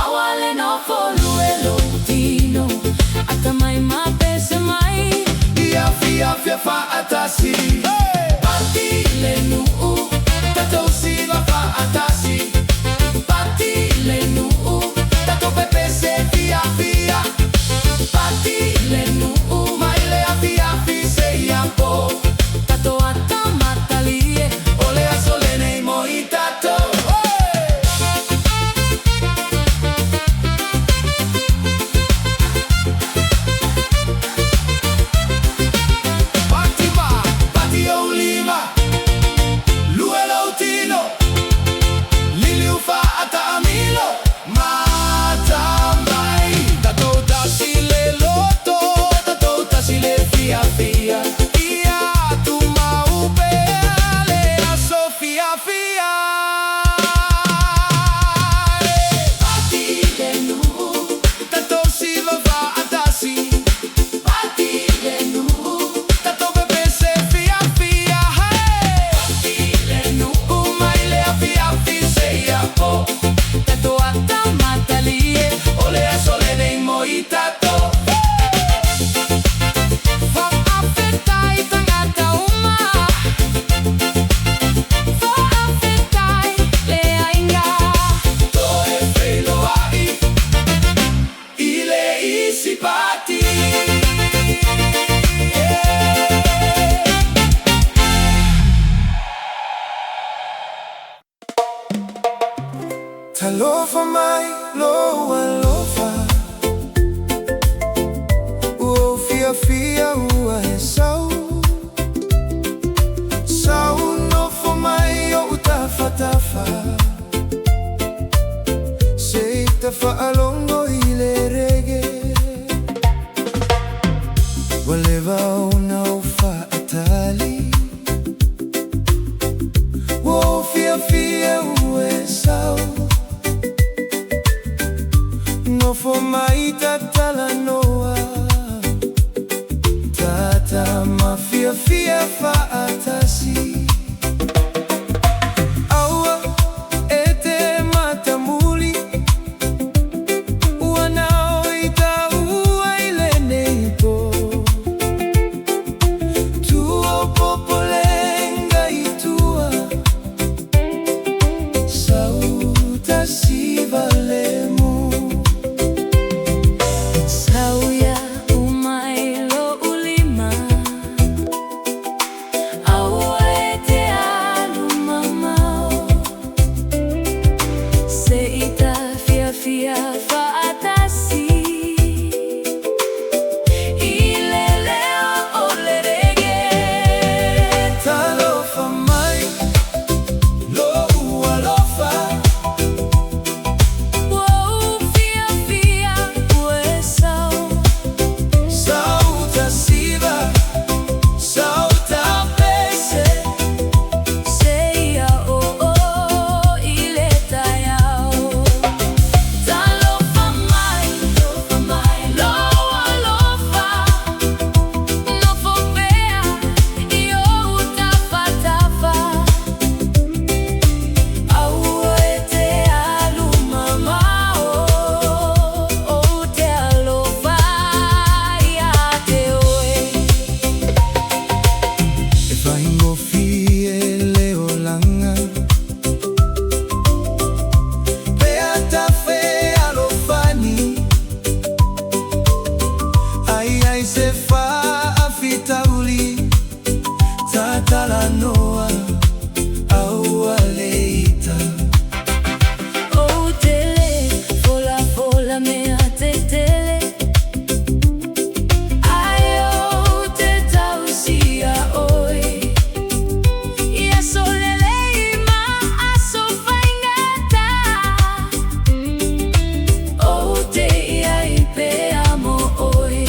awale nofo Lue Lou Tino, Taimi Mo Uo, Fia fia fia fa'atasi. Party Anthems, Tatou Siva fa'atasi. Party Anthems, Tatou Pepese fia fia. Party Anthems, Mai Le Afi sei a po. Tatou matalie, Ole a solenei mo I tatou. se fa'afitauli tatala noa au aleita. Outele, fola fola mea tetele. Ayo te tausia oi. Ia solelei ma aso faingata. Oute ia I pe amo oi.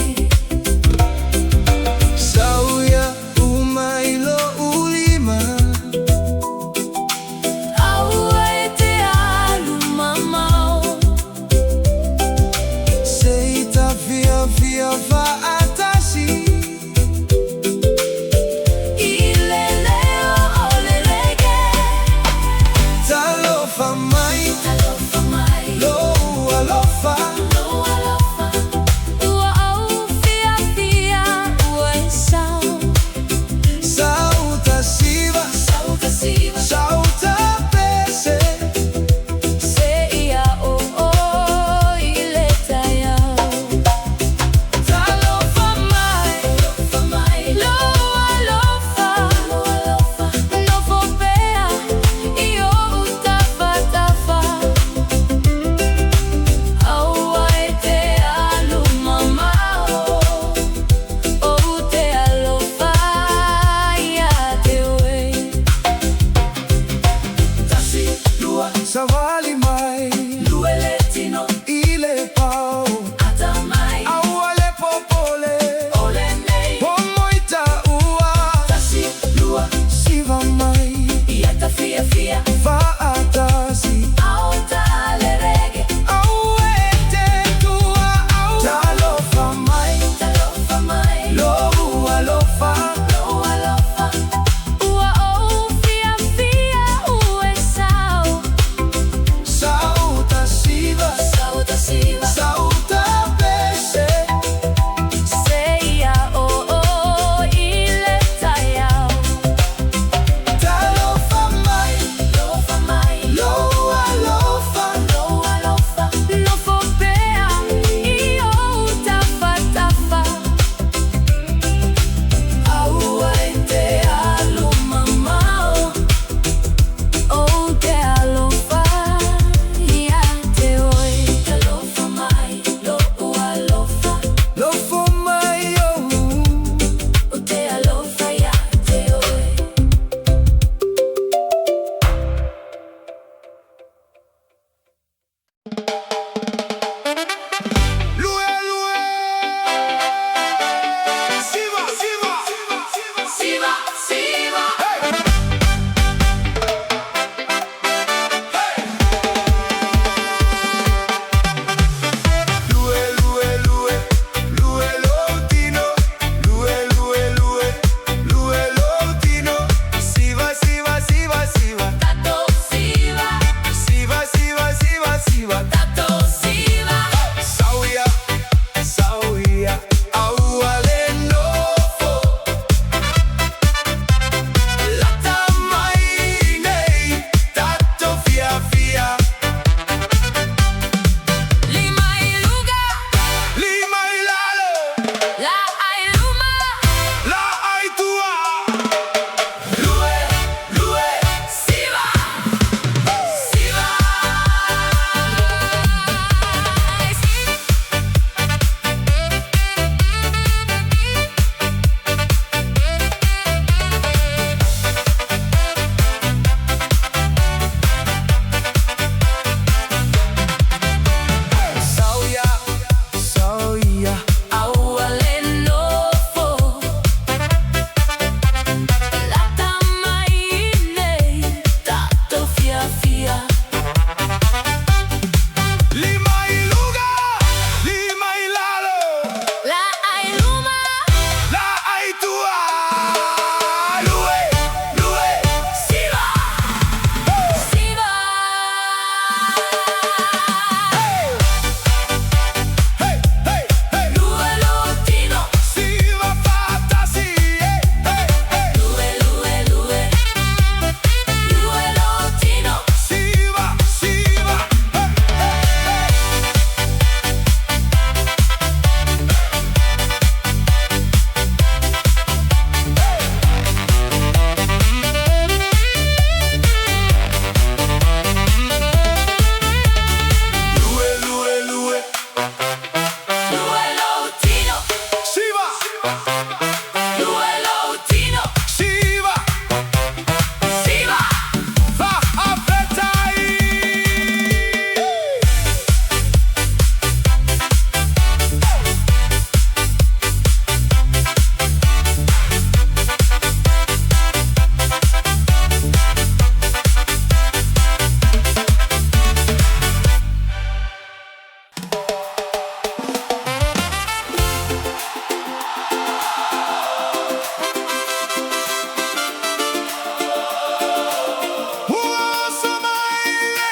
Lue Lou Tino. Siva, Siva. Fa'afetai. Usu Mai Le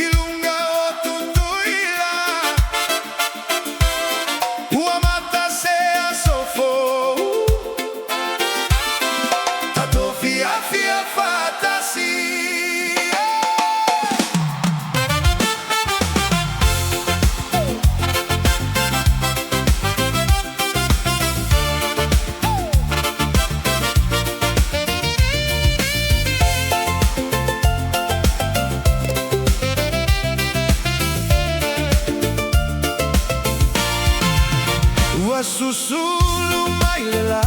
Ilunga o tutuila. Uamata se asofo. Tatou Fia Fa'atasi. Susulu mai le la.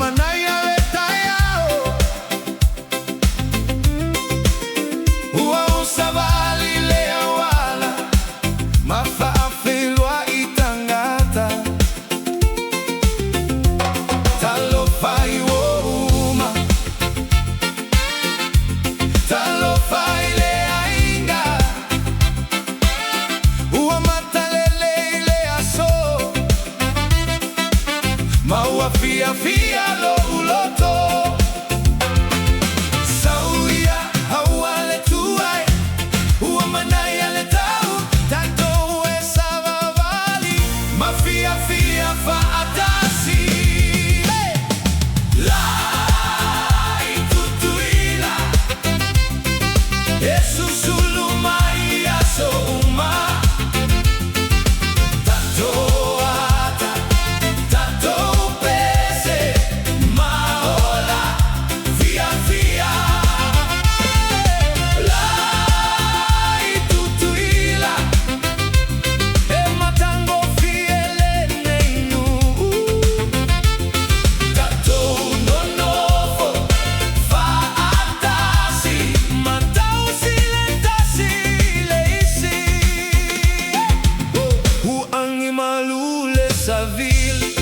Manaia Le Savili Le Olaga. Ma Fa'afetai tangata. Talofa Uso. Talofa Aiga. Fia Loto. Sauia hawale tuai. Manaia Le Tatou Savali. Fia Fa'atasi. Lai tutuila. Susulu mai aso uma. Tatou Pese. Maola. Fia. Lai tutuila. E matango Lenei nu. Tatou Nonofo Fa'atasi. Matau silentasi leisi. Uangi malule Savili.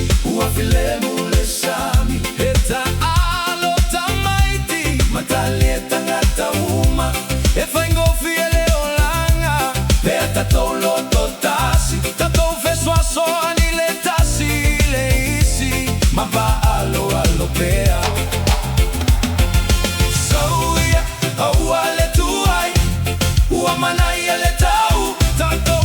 Filemu Le Sami. Eta alo tamaiti. Matalieta ngata uma. Faingo Fia Le Olaga. Pea tatou loto tasi. Tatou Fa'atasi ni le tasi leisi. Mapa alo pea. Sauia hawale tuai. Manaia Le Tatou.